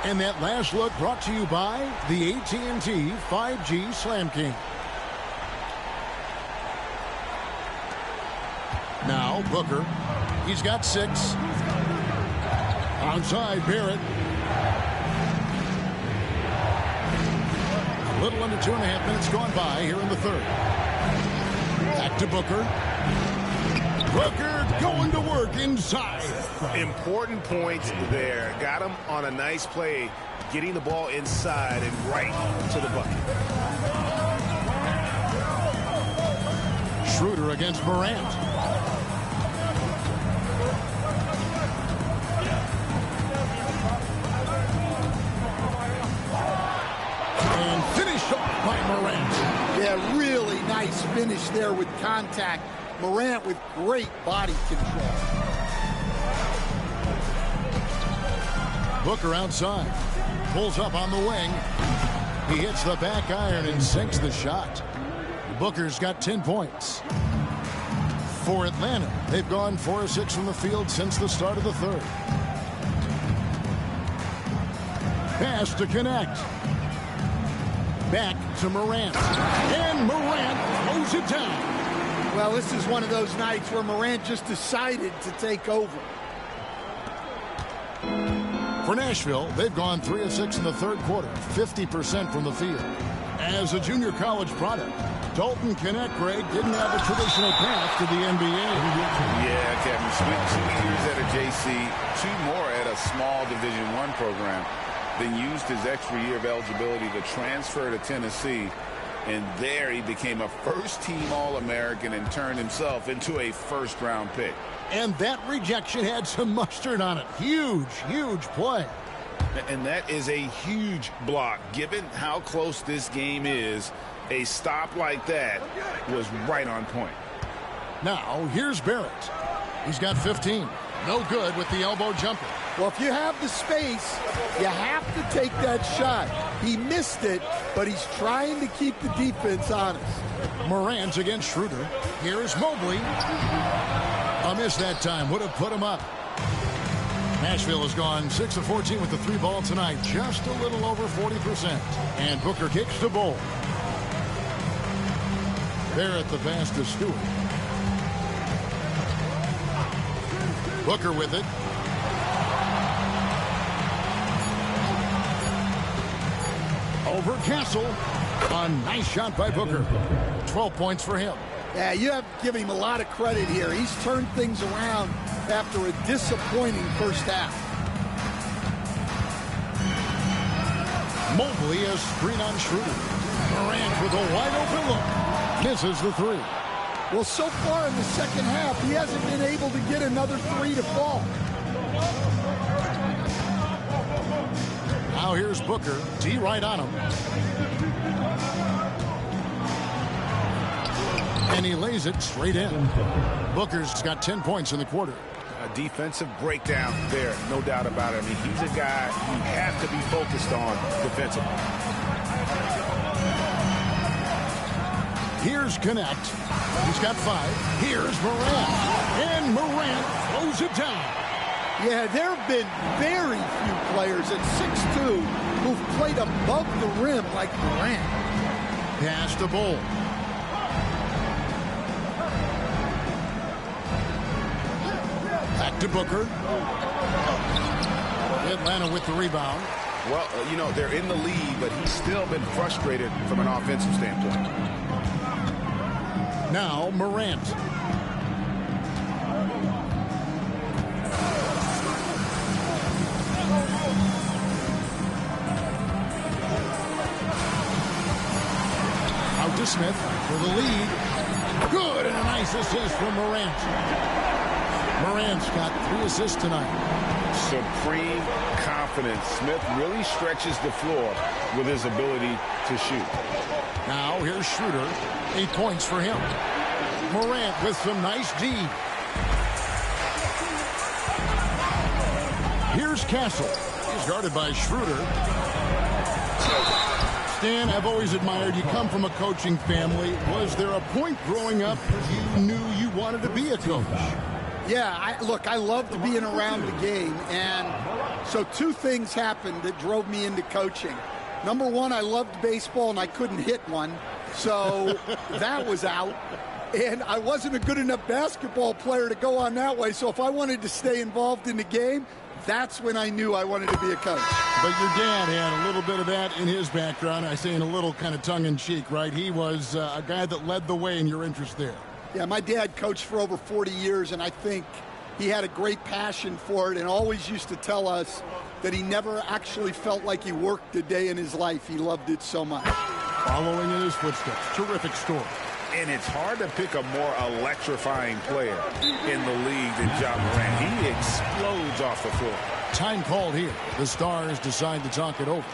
And that last look brought to you by the AT&T 5G Slam King. Now Booker. He's got 6. Outside Barrett. A little under 2.5 minutes gone by here in the third. Back to Booker. Booker going to work inside. Important point there. Got him on a nice play, getting the ball inside and right to the bucket. Schroeder against Morant. And finished off by Morant. Yeah, really nice finish there with contact. Morant with great body control. Booker outside. Pulls up on the wing. He hits the back iron and sinks the shot. Booker's got 10 points. For Atlanta, they've gone 4 of 6 from the field since the start of the third. Pass to Connect. Back to Morant. And Morant throws it down. Well, this is one of those nights where Morant just decided to take over. For Nashville, they've gone 3 of 6 in the third quarter, 50% from the field. As a junior college product, Dalton Connect, Greg, didn't have a traditional path to the NBA. Yeah, Kevin, sweet years at a JC, 2 more at a small Division I program, then used his extra year of eligibility to transfer to Tennessee. And there he became a first-team All-American and turned himself into a first-round pick. And that rejection had some mustard on it. Huge, huge play. And that is a huge block. Given how close this game is, a stop like that was right on point. Now, here's Barrett. He's got 15. No good with the elbow jumper. Well, if you have the space, you have to take that shot. He missed it, but he's trying to keep the defense honest. Morant against Schroeder. Here's Mobley. A miss that time. Would have put him up. Nashville has gone 6 of 14 with the 3-ball tonight. Just a little over 40%. And Booker kicks the ball. Barrett the pass to Stewart. Booker with it. Over Castle. A nice shot by Booker. 12 points for him. Yeah, you have to give him a lot of credit here. He's turned things around after a disappointing first half. Mobley a screen on Schroeder. Morant with a wide open look. Misses the three. Well, so far in the second half, he hasn't been able to get another three to fall. Now here's Booker. D right on him. And he lays it straight in. Booker's got 10 points in the quarter. A defensive breakdown there, no doubt about it. I mean, he's a guy you have to be focused on defensively. Here's Connect. He's got 5. Here's Morant. And Morant throws it down. Yeah, there have been very few players at 6'2" who've played above the rim like Morant. Pass to Bull. Back to Booker. Atlanta with the rebound. Well, you know, they're in the lead, but he's still been frustrated from an offensive standpoint. Now Morant. Out to Smith for the lead. Good, and a nice assist from Morant. Morant's got 3 assists tonight. Supreme confidence. Smith really stretches the floor with his ability to shoot. Now here's Schroeder. 8 points for him. Morant with some nice D. Here's Castle. He's guarded by Schroeder. Stan, I've always admired you. Come from a coaching family. Was there a point growing up you knew you wanted to be a coach? Yeah, look, I loved being around the game, and so 2 things happened that drove me into coaching. Number 1, I loved baseball, and I couldn't hit one, so that was out. And I wasn't a good enough basketball player to go on that way, so if I wanted to stay involved in the game, that's when I knew I wanted to be a coach. But your dad had a little bit of that in his background. I say in a little kind of tongue-in-cheek, right? He was a guy that led the way in your interest there. Yeah, my dad coached for over 40 years, and I think he had a great passion for it and always used to tell us that he never actually felt like he worked a day in his life. He loved it so much. Following in his footsteps. Terrific story. And it's hard to pick a more electrifying player in the league than Ja Morant. He explodes off the floor. Time called here. The Stars decide to talk it over.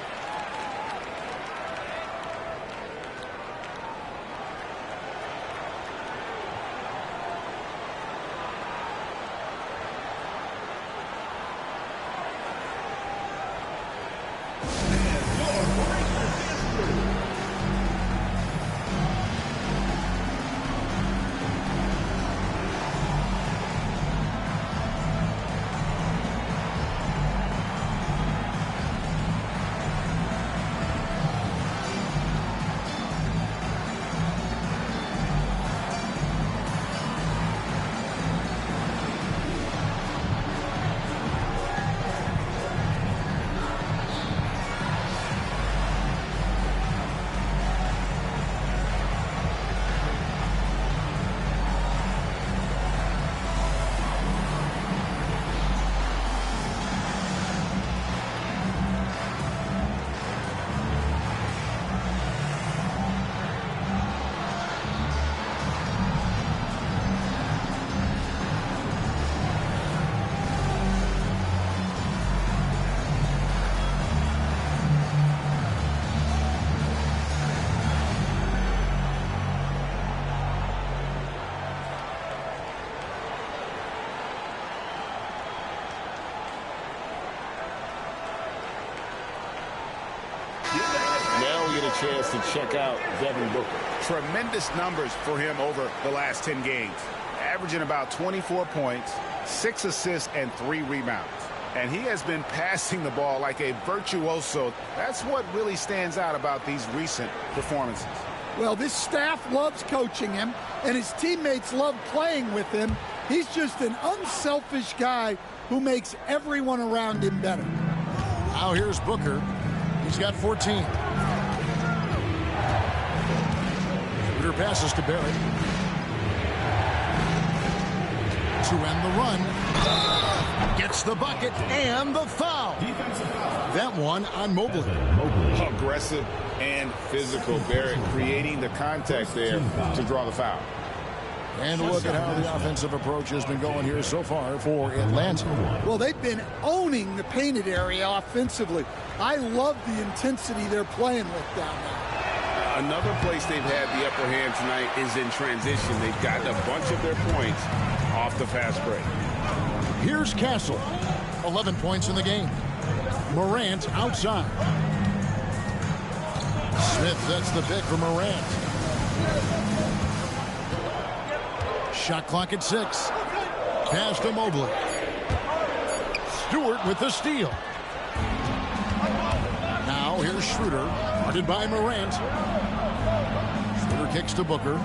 chance to check out Devin Booker. Tremendous numbers for him over the last 10 games. Averaging about 24 points, 6 assists, and 3 rebounds. And he has been passing the ball like a virtuoso. That's what really stands out about these recent performances. Well, this staff loves coaching him, and his teammates love playing with him. He's just an unselfish guy who makes everyone around him better. Now here's Booker. He's got 14. Shooter passes to Barrett. To end the run. Gets the bucket and the foul. That one on Mobley. Aggressive and physical. Barrett creating the contact there to draw the foul. And look at how the offensive approach has been going here so far for Atlanta. Well, they've been owning the painted area offensively. I love the intensity they're playing with down there. Another place they've had the upper hand tonight is in transition. They've gotten a bunch of their points off the fast break. Here's Castle. 11 points in the game. Morant outside. Smith sets the pick for Morant. Shot clock at 6. Pass to Mobley. Stewart with the steal. Now here's Schroeder. Guarded by Morant. Schroeder kicks to Booker.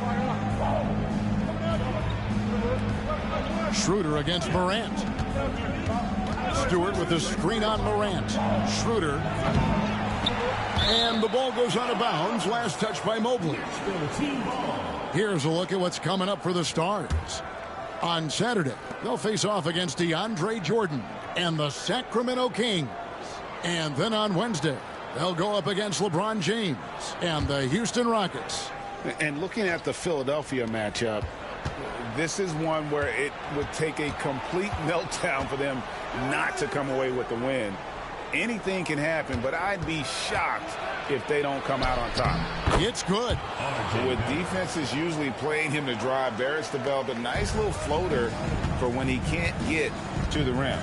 Schroeder against Morant. Stewart with the screen on Morant. Schroeder. And the ball goes out of bounds. Last touch by Mobley. Here's a look at what's coming up for the Stars. On Saturday, they'll face off against DeAndre Jordan and the Sacramento Kings. And then on Wednesday, they'll go up against LeBron James and the Houston Rockets. And looking at the Philadelphia matchup, this is one where it would take a complete meltdown for them not to come away with the win. Anything can happen, but I'd be shocked if they don't come out on top. It's good. With defenses usually playing him to drive, Barrett's developed a nice little floater for when he can't get to the rim.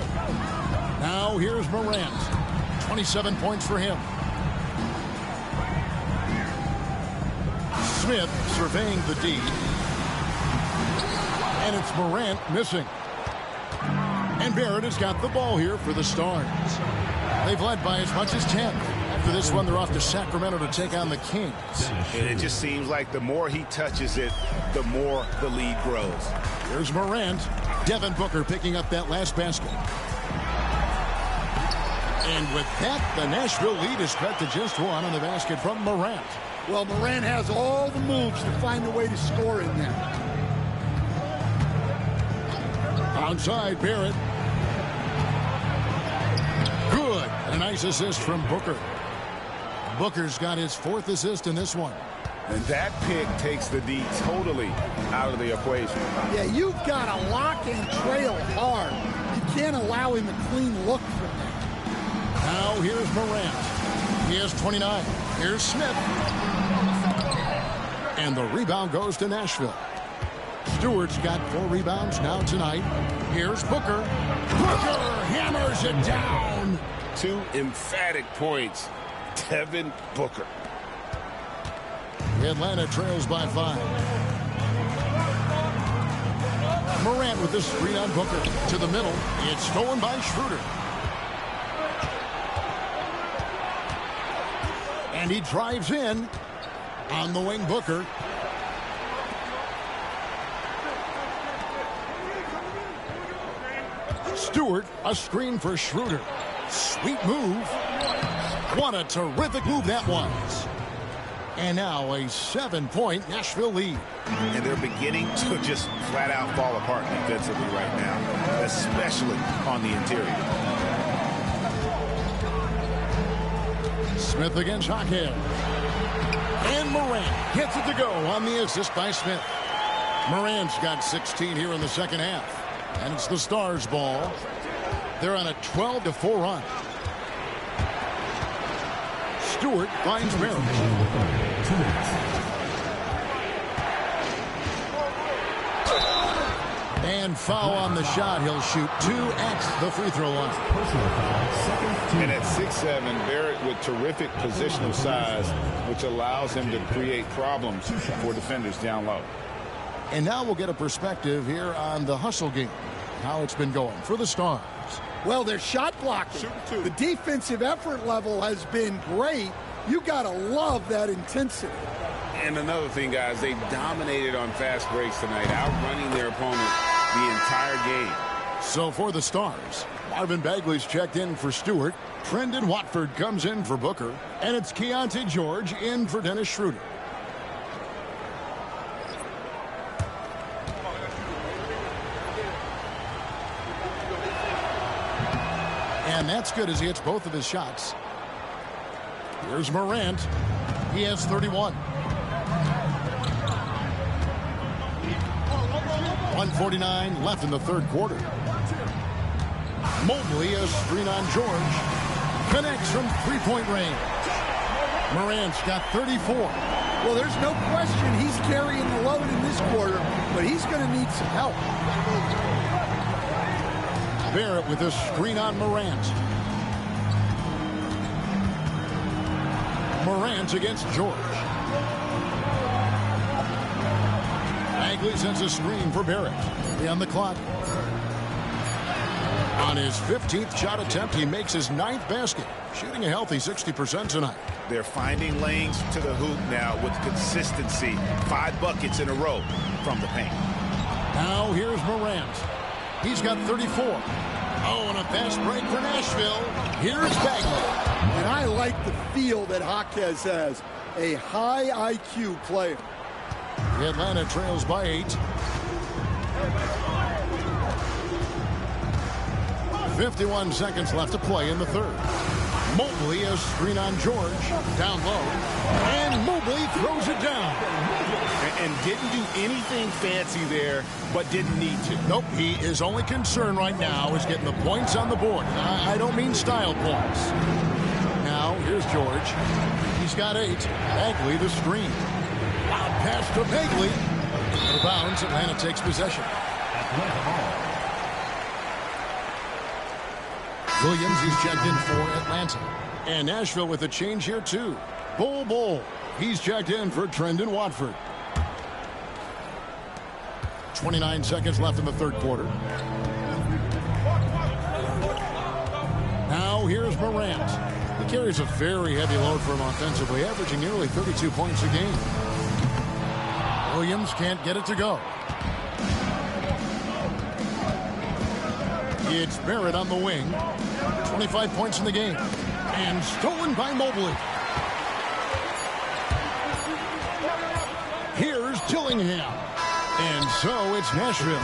Now here's Morant. 27 points for him. Smith surveying the D. And it's Morant missing. And Barrett has got the ball here for the Stars. They've led by as much as 10. After this one, they're off to Sacramento to take on the Kings. It just seems like the more he touches it, the more the lead grows. Here's Morant. Devin Booker picking up that last basket. And with that, the Nashville lead is cut to just one on the basket from Morant. Well, Morant has all the moves to find a way to score in there. Outside, Barrett. Good. A nice assist from Booker. Booker's got his 4th assist in this one. And that pick takes the D totally out of the equation. Yeah, you've got to lock and trail hard. You can't allow him a clean look from there. Now here's Morant. He has 29. Here's Smith. And the rebound goes to Nashville. Stewart's got 4 rebounds now tonight. Here's Booker. Booker hammers it down. 2 emphatic points. Devin Booker. Atlanta trails by 5. Morant with the screen on Booker. To the middle. It's stolen by Schroeder. And he drives in. On the wing, Booker. Stewart, a screen for Schroeder. Sweet move. What a terrific move that was. And now a 7-point Nashville lead. And they're beginning to just flat out fall apart defensively right now, especially on the interior. Smith against Hawkhead. And Morant gets it to go on the assist by Smith. Morant's got 16 here in the second half. And it's the Stars' ball. They're on a 12-4 run. Stewart finds Barrett. And foul on the shot. He'll shoot 2 at the free throw line. And at 6'7", Barrett with terrific positional size, which allows him to create problems for defenders down low. And now we'll get a perspective here on the hustle game, how it's been going for the Stars. Well, they're shot blocking. The defensive effort level has been great. You got to love that intensity. And another thing, guys, they've dominated on fast breaks tonight, outrunning their opponent the entire game. So for the Stars, Marvin Bagley's checked in for Stewart. Trendon Watford comes in for Booker. And it's Keontae George in for Dennis Schroeder. And that's good as he hits both of his shots. Here's Morant. He has 31. 1:49 left in the third quarter. Mobley, a screen on George. Connects from three-point range. Morant's got 34. Well, there's no question he's carrying the load in this quarter, but he's going to need some help. Barrett with a screen on Morant. Morant against George. Bagley sends a screen for Barrett. On the clock. On his 15th shot attempt, he makes his 9th basket, shooting a healthy 60% tonight. They're finding lanes to the hoop now with consistency. 5 buckets in a row from the paint. Now here's Morant. He's got 34. Oh, and a fast break for Nashville. Here's Bagley. And I like the feel that Jaquez has. A high IQ player. Atlanta trails by 8. 51 seconds left to play in the third. Mobley, a screen on George. Down low. And Mobley throws it down. And didn't do anything fancy there, but didn't need to. Nope, he is only concerned right now is getting the points on the board. I don't mean style points. Now, here's George. He's got 8. Bagley, the screen. Loud pass to Bagley. Out of bounds, Atlanta takes possession. Williams is checked in for Atlanta. And Nashville with a change here, too. Bull. He's checked in for Trendon Watford. 29 seconds left in the third quarter. Now here's Morant. He carries a very heavy load for him offensively, averaging nearly 32 points a game. Williams can't get it to go. It's Barrett on the wing. 25 points in the game. And stolen by Mobley. Here's Dillingham. And so it's Nashville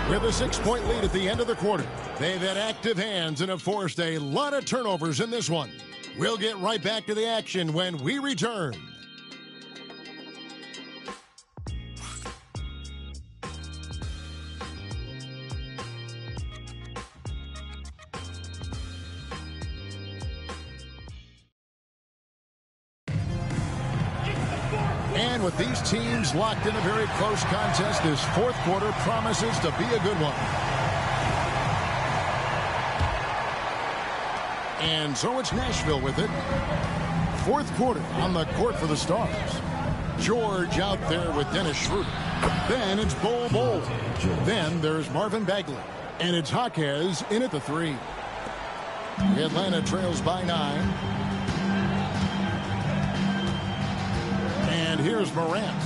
with a 6-point lead at the end of the quarter. They've had active hands and have forced a lot of turnovers in this one. We'll get right back to the action when we return. And with these teams locked in a very close contest, this fourth quarter promises to be a good one. And so it's Nashville with it. Fourth quarter on the court for the Stars. George out there with Dennis Schroeder. Then it's Bull. Then there's Marvin Bagley. And it's Jaquez in at the 3. Atlanta trails by 9. And here's Morant.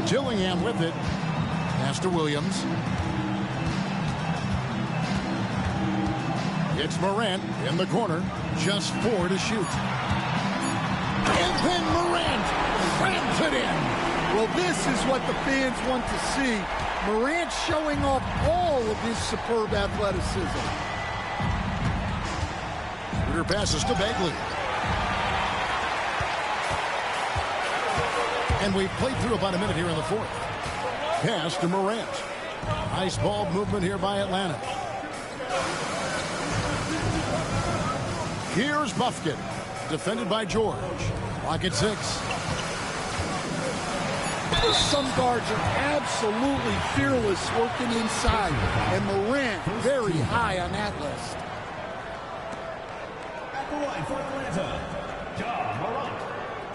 Dillingham with it. Pass to Williams. It's Morant in the corner. Just 4 to shoot. And then Morant rams it in. Well, this is what the fans want to see. Morant showing off all of his superb athleticism. Schroeder passes to Bagley. And we've played through about a minute here in the fourth. Pass to Morant. Nice ball movement here by Atlanta. Here's Buffkin. Defended by George. Clock at 6. Some guards are absolutely fearless working inside, and Morant very high on that list. At the line for Atlanta, Ja Morant,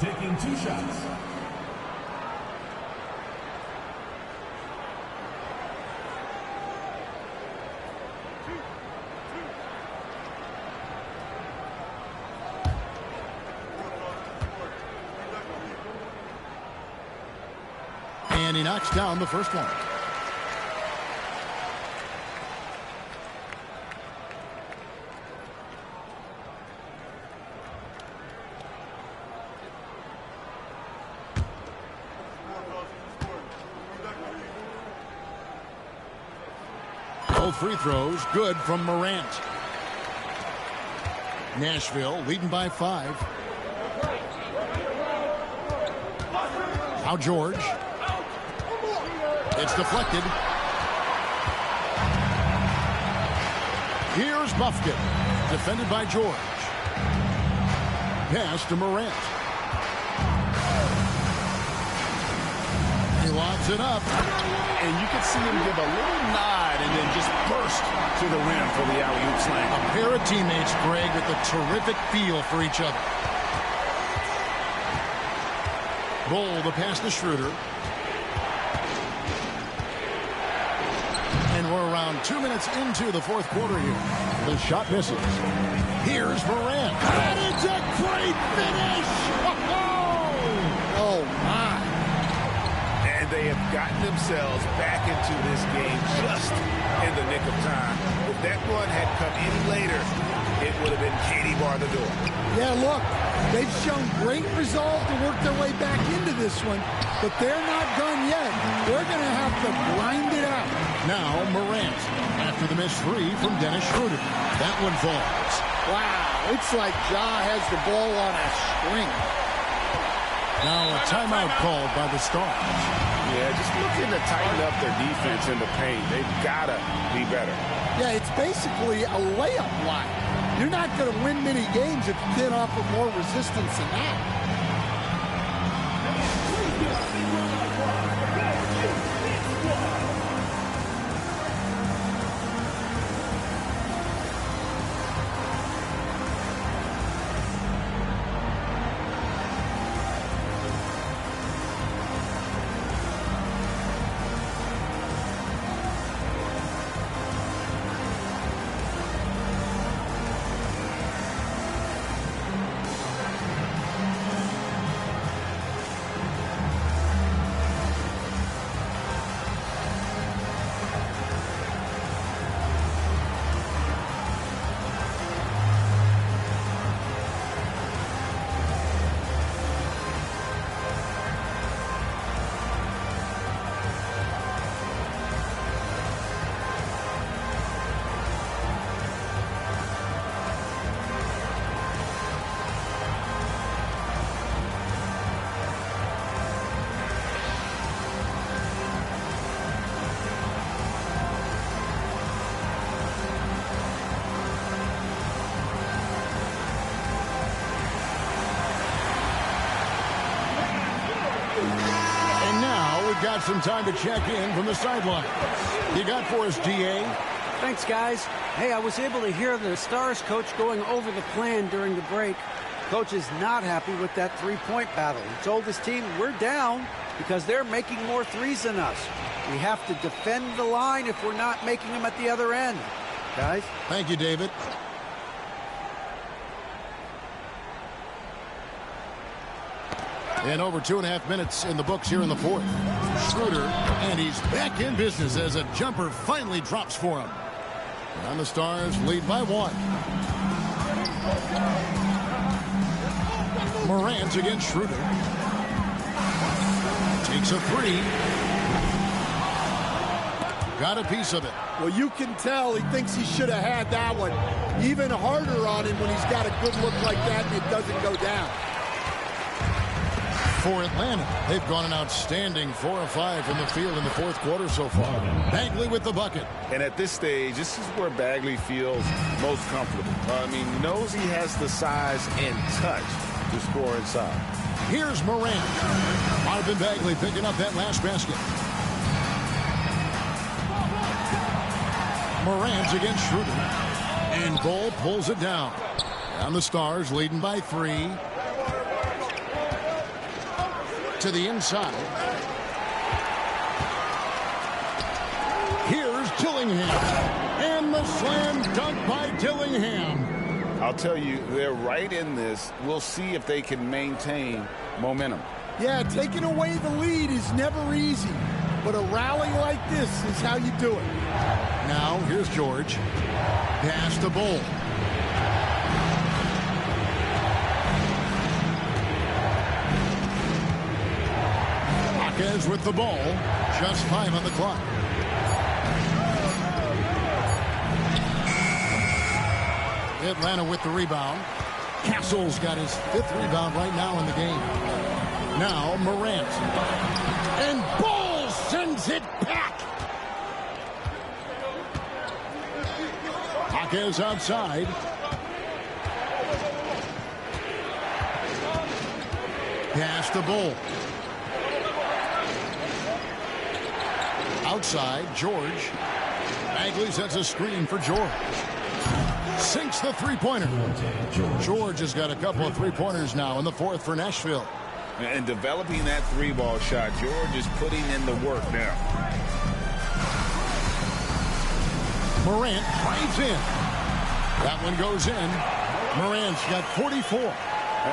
taking 2 shots. And he knocks down the first one. Both free throws good from Morant. Nashville leading by 5. Now George. It's deflected. Here's Buffkin. Defended by George. Pass to Morant. He lobs it up. And you can see him give a little nod and then just burst to the rim for the alley-oop slam. A pair of teammates, Greg, with a terrific feel for each other. Bull the pass to Schroeder. And we're around 2 minutes into the fourth quarter here. The shot misses. Here's Morant. And it's a great finish! Oh, my. And they have gotten themselves back into this game just in the nick of time. If that run had come any later, it would have been Katie bar the door. Yeah, look, they've shown great resolve to work their way back into this one, but they're not done yet. They're going to have to grind it out. Now Morant after the missed 3 from Dennis Schroeder. That one falls. Wow, it's like Ja has the ball on a string. Now a timeout called by the Stars. Yeah, just looking to tighten up their defense in the paint. They've got to be better. Yeah, it's basically a layup line. You're not going to win many games if you can't offer more resistance than that. Got some time to check in from the sideline. You got for us, DA? Thanks, guys. Hey, I was able to hear the Stars coach going over the plan during the break. Coach is not happy with that three-point battle. He told his team, we're down because they're making more threes than us. We have to defend the line if we're not making them at the other end. Guys? Thank you, David. And over 2.5 minutes in the books here in the fourth. Schroeder, and he's back in business as a jumper finally drops for him. And the Stars lead by 1. Morant against Schroeder. Takes a 3. Got a piece of it. Well, you can tell he thinks he should have had that one. Even harder on him when he's got a good look like that and it doesn't go down. For Atlanta, they've gone an outstanding 4 of 5 from the field in the fourth quarter so far. Bagley with the bucket. And at this stage, this is where Bagley feels most comfortable. He knows he has the size and touch to score inside. Here's Morant. Marvin Bagley picking up that last basket. Morant against Schroeder. And Bull pulls it down. And the Stars leading by 3. To the inside. Here's Dillingham. And the slam dunk by Dillingham. I'll tell you, they're right in this. We'll see if they can maintain momentum. Yeah, taking away the lead is never easy. But a rally like this is how you do it. Now, here's George. Pass to Bull. Hawkins with the ball. Just 5 on the clock. Atlanta with the rebound. Castle's got his 5th rebound right now in the game. Now Morant. And Bull sends it back. Hawkins outside. Pass to Bull. Outside, George. Bagley sets a screen for George. Sinks the three-pointer. George has got a couple of three-pointers now in the 4th for Nashville. And developing that 3-ball shot, George is putting in the work now. Morant drives in. That one goes in. Morant's got 44.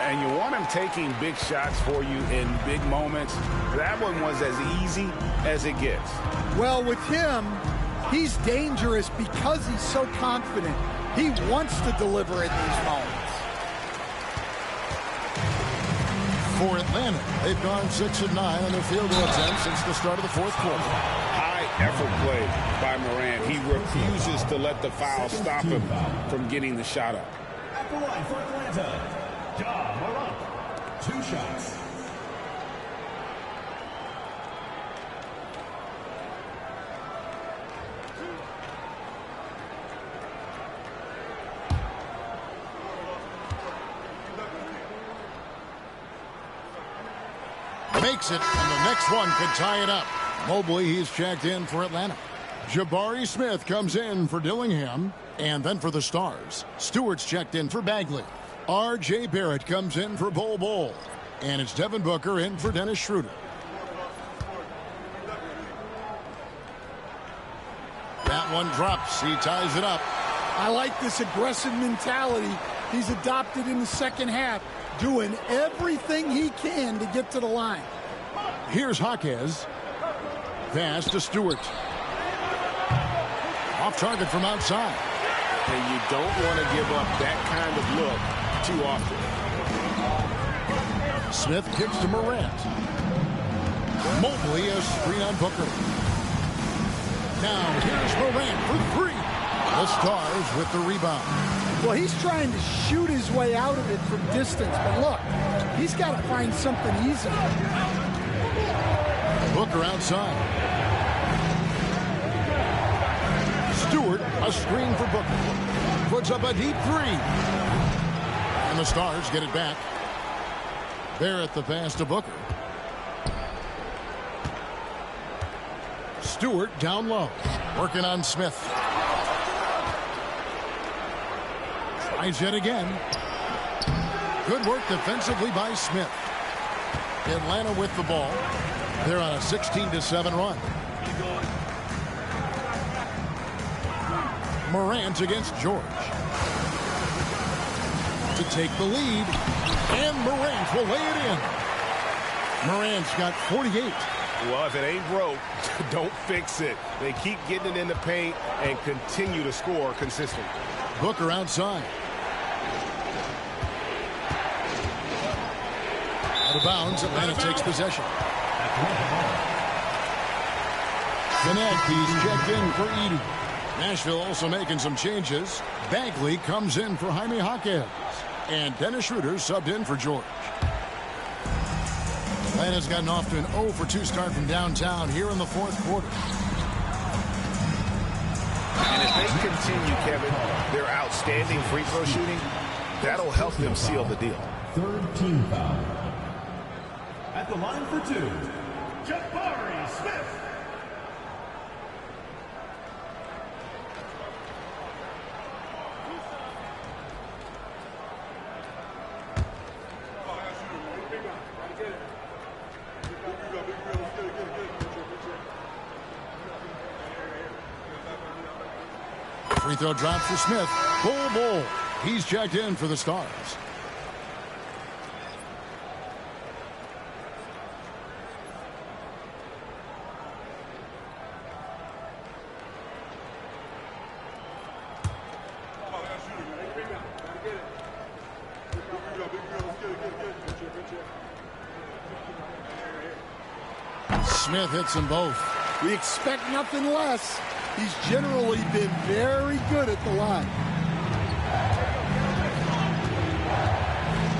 And you want him taking big shots for you in big moments. That one was as easy as it gets. Well, with him, he's dangerous because he's so confident. He wants to deliver in these moments. For Atlanta, they've gone 6 of 9 on their field goal attempts since the start of the 4th quarter. High effort play by Morant. He refuses to let the foul stop him from getting the shot up. At the line for Atlanta, Ja Morant. 2 shots. Makes it, and the next one could tie it up. Mobley, he's checked in for Atlanta. Jabari Smith comes in for Dillingham, and then for the Stars. Stewart's checked in for Bagley. R.J. Barrett comes in for Bull. And it's Devin Booker in for Dennis Schroeder. That one drops. He ties it up. I like this aggressive mentality he's adopted in the second half, doing everything he can to get to the line. Here's Hawkins. Pass to Stewart. Off target from outside. And you don't want to give up that kind of look too often. Smith kicks to Morant. Mobley a screen on Booker. Now here's Morant for 3. The Stars with the rebound. Well, he's trying to shoot his way out of it from distance, but look, he's got to find something easy. Booker outside. Stewart, a screen for Booker. Puts up a deep 3. And the Stars get it back. Barrett the pass to Booker. Stewart down low. Working on Smith. Tries yet again. Good work defensively by Smith. Atlanta with the ball. They're on a 16-7 run. Morant against George. To take the lead. And Morant will lay it in. Morant's got 48. Well, if it ain't broke, don't fix it. They keep getting it in the paint and continue to score consistently. Booker outside. Out of bounds, Atlanta takes possession. He's checked in for Edey. Nashville also making some changes. Bagley comes in for Jaime Hawkins. And Dennis Schroeder subbed in for George. Atlanta's gotten off to an 0-for-2 start from downtown here in the 4th quarter. And if they continue, Kevin, their outstanding free throw shooting, that'll help them seal the deal. 3rd team foul. the line for two, Jabari Smith. Free throw drop for Smith. Bull. He's checked in for the Stars. Smith hits them both. We expect nothing less. He's generally been very good at the line.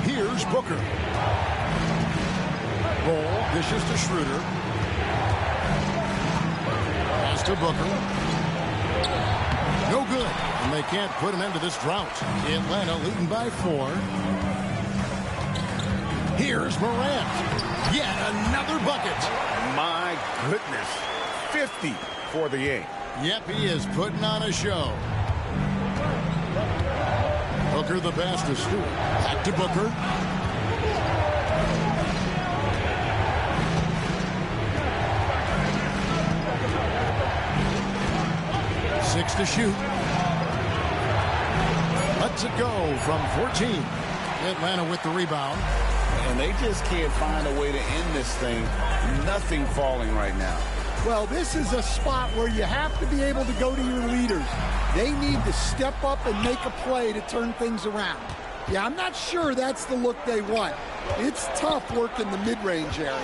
Here's Booker. Ball dishes to Schroeder. Pass to Booker. No good. And they can't put an end to this drought. Atlanta leading by 4. Here's Morant. Yet another bucket. My goodness. 50 for the game. Yep, he is putting on a show. Booker the pass to Stewart. Back to Booker. Six to shoot. Lets it go from 14. Atlanta with the rebound. And they just can't find a way to end this thing. Nothing falling right now. Well, this is a spot where you have to be able to go to your leaders. They need to step up and make a play to turn things around. Yeah, I'm not sure that's the look they want. It's tough work in the mid-range area.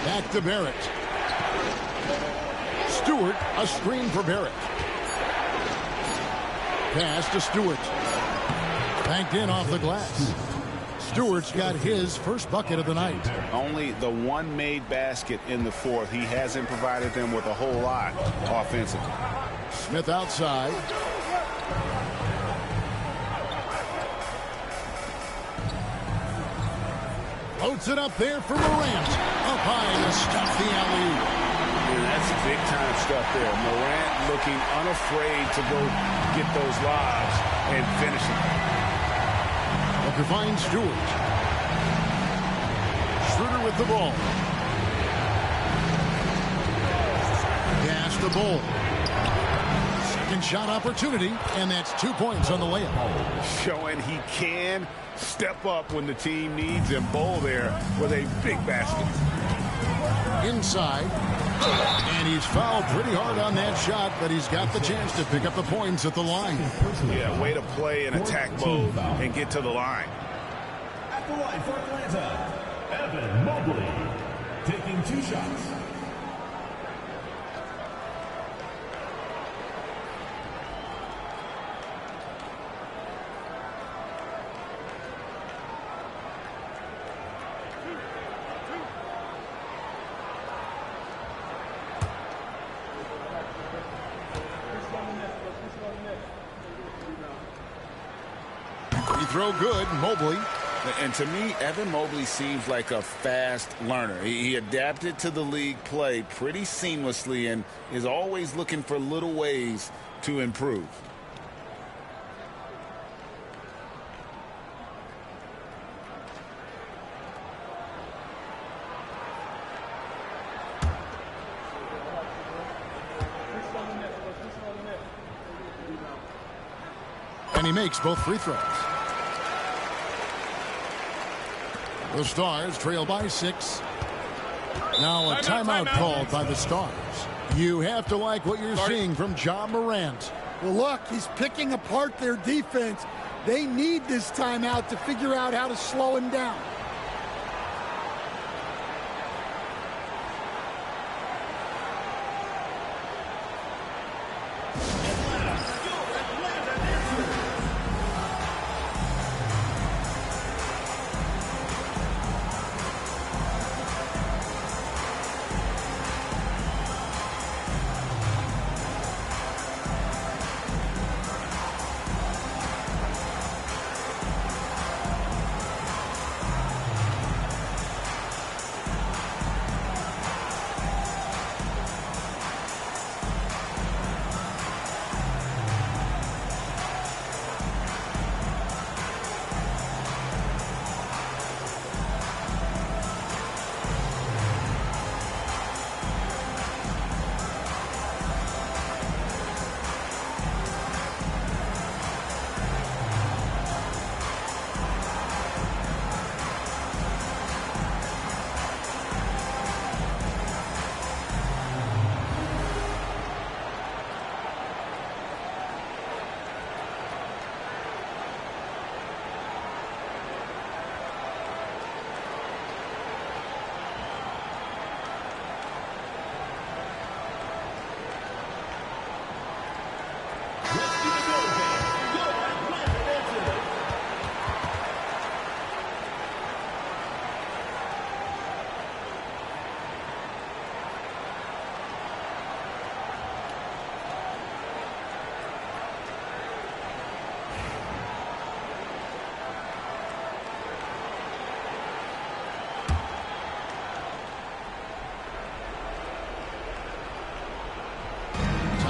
Back to Barrett. Stewart, a screen for Barrett. Pass to Stewart. Banked in off the glass. Stewart's got his first bucket of the night. Only the one made basket in the fourth. He hasn't provided them with a whole lot offensively. Smith outside. Floats it up there for Morant. Up high to stop the alley-oop. That's big-time stuff there. Morant looking unafraid to go get those lobs and finish them. Booker finds Stewart. Schroeder with the ball. Pass the ball. Second shot opportunity, and that's 2 points on the layup. Showing he can step up when the team needs him. Bowl there with a big basket. Inside. And he's fouled pretty hard on that shot, but he's got the chance to pick up the points at the line. Yeah, way to play in attack mode and get to the line. At the line for Atlanta, Evan Mobley, taking 2 shots. Throw good, Mobley. And to me, Evan Mobley seems like a fast learner. He adapted to the league play pretty seamlessly and is always looking for little ways to improve. And he makes both free throws. The Stars trail by 6. Now a timeout called by the Stars. You have to like what you're seeing from Ja Morant. Well, look, he's picking apart their defense. They need this timeout to figure out how to slow him down.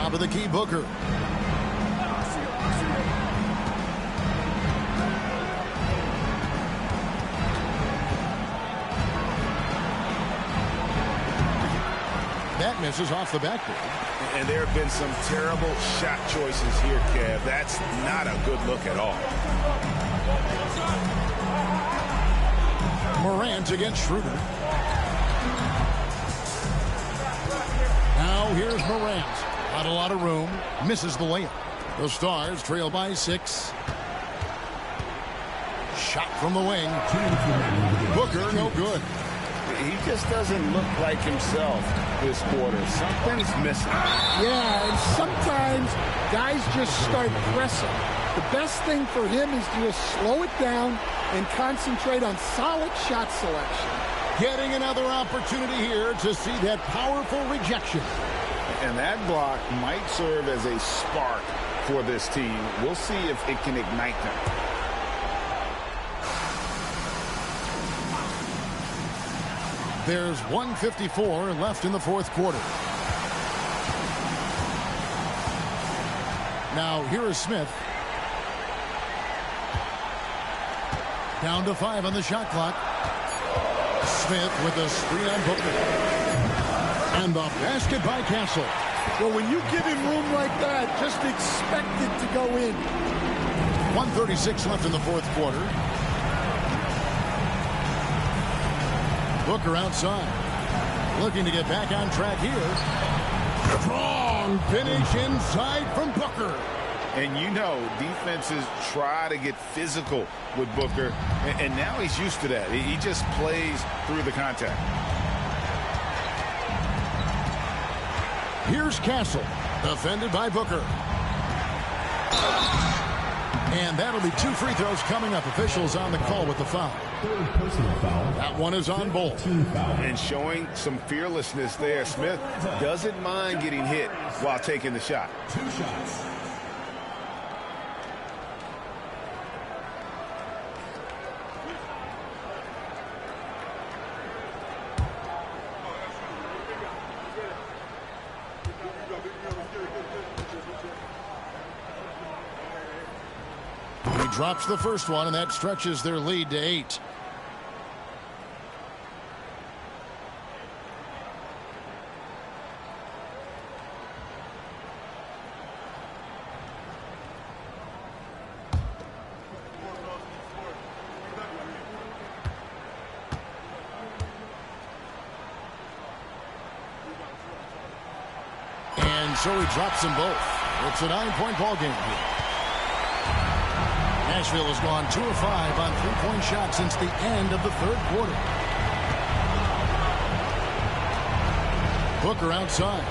Top of the key, Booker. That misses off the backboard. And there have been some terrible shot choices here, Kev. That's not a good look at all. Morant against Schroeder. Now here's Morant. Not a lot of room. Misses the layup. The Stars trail by 6. Shot from the wing. Booker, no good. He just doesn't look like himself this quarter. Something's missing. Yeah, and sometimes guys just start pressing. The best thing for him is to just slow it down and concentrate on solid shot selection. Getting another opportunity here to see that powerful rejection. And that block might serve as a spark for this team. We'll see if it can ignite them. There's 1:54 left in the fourth quarter. Now here is Smith. Down to 5 on the shot clock. Smith with a screen on Booker. And the basket by Castle. Well, when you give him room like that, just expect it to go in. 1:36 left in the fourth quarter. Booker outside. Looking to get back on track here. Strong finish inside from Booker. And you know, defenses try to get physical with Booker. And now he's used to that. He just plays through the contact. Here's Castle. Defended by Booker. And that'll be 2 free throws coming up. Officials on the call with the foul. That one is on Bolt. And showing some fearlessness there. Smith doesn't mind getting hit while taking the shot. 2 shots. He drops the first one, and that stretches their lead to 8. And so he drops them both. It's a 9-point ball game here. Nashville has gone 2 of 5 on 3-point shots since the end of the third quarter. Booker outside.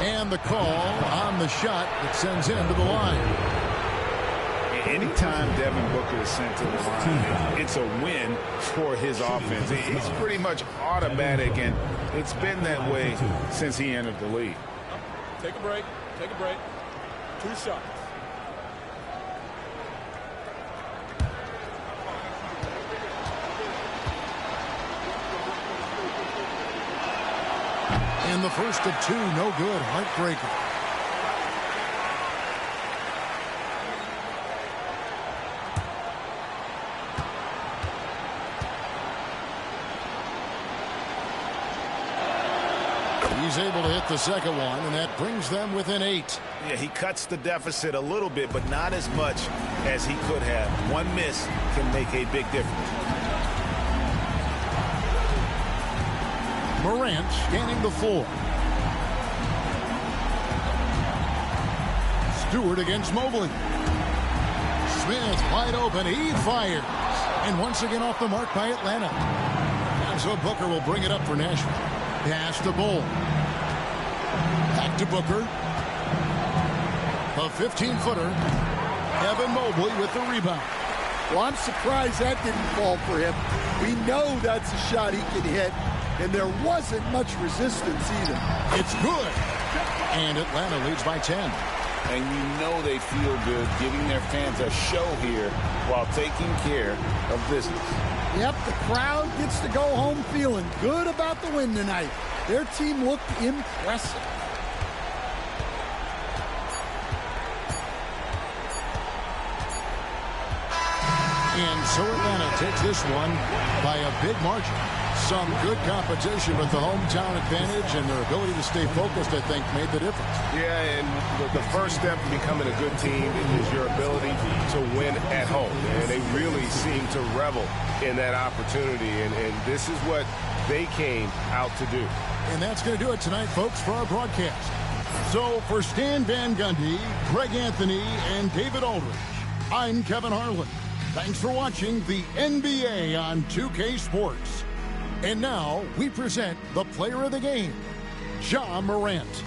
And the call on the shot that sends him to the line. Anytime Devin Booker is sent to the line, it's a win for his offense. It's pretty much automatic, and it's been that way since he entered the league. Take a break. Take a break. 2 shots. And the first of 2, no good. Heartbreaker. He's able to hit the second one, and that brings them within 8. Yeah, he cuts the deficit a little bit, but not as much as he could have. One miss can make a big difference. Morant scanning the floor. Stewart against Mobley. Smith wide open. He fires. And once again off the mark by Atlanta. And so Booker will bring it up for Nashville. Pass to Bull. Back to Booker. A 15-footer. Evan Mobley with the rebound. Well, I'm surprised that didn't fall for him. We know that's a shot he can hit. And there wasn't much resistance either. It's good. And Atlanta leads by 10. And you know they feel good giving their fans a show here while taking care of business. Yep, the crowd gets to go home feeling good about the win tonight. Their team looked impressive. And so Atlanta takes this one by a big margin. Some good competition, but the hometown advantage and their ability to stay focused, I think, made the difference. Yeah, and the first step in becoming a good team is your ability to win at home. And they really seem to revel in that opportunity, and this is what they came out to do. And that's going to do it tonight, folks, for our broadcast. So for Stan Van Gundy, Greg Anthony, and David Aldridge, I'm Kevin Harlan. Thanks for watching the NBA on 2K Sports. And now we present the player of the game, Ja Morant.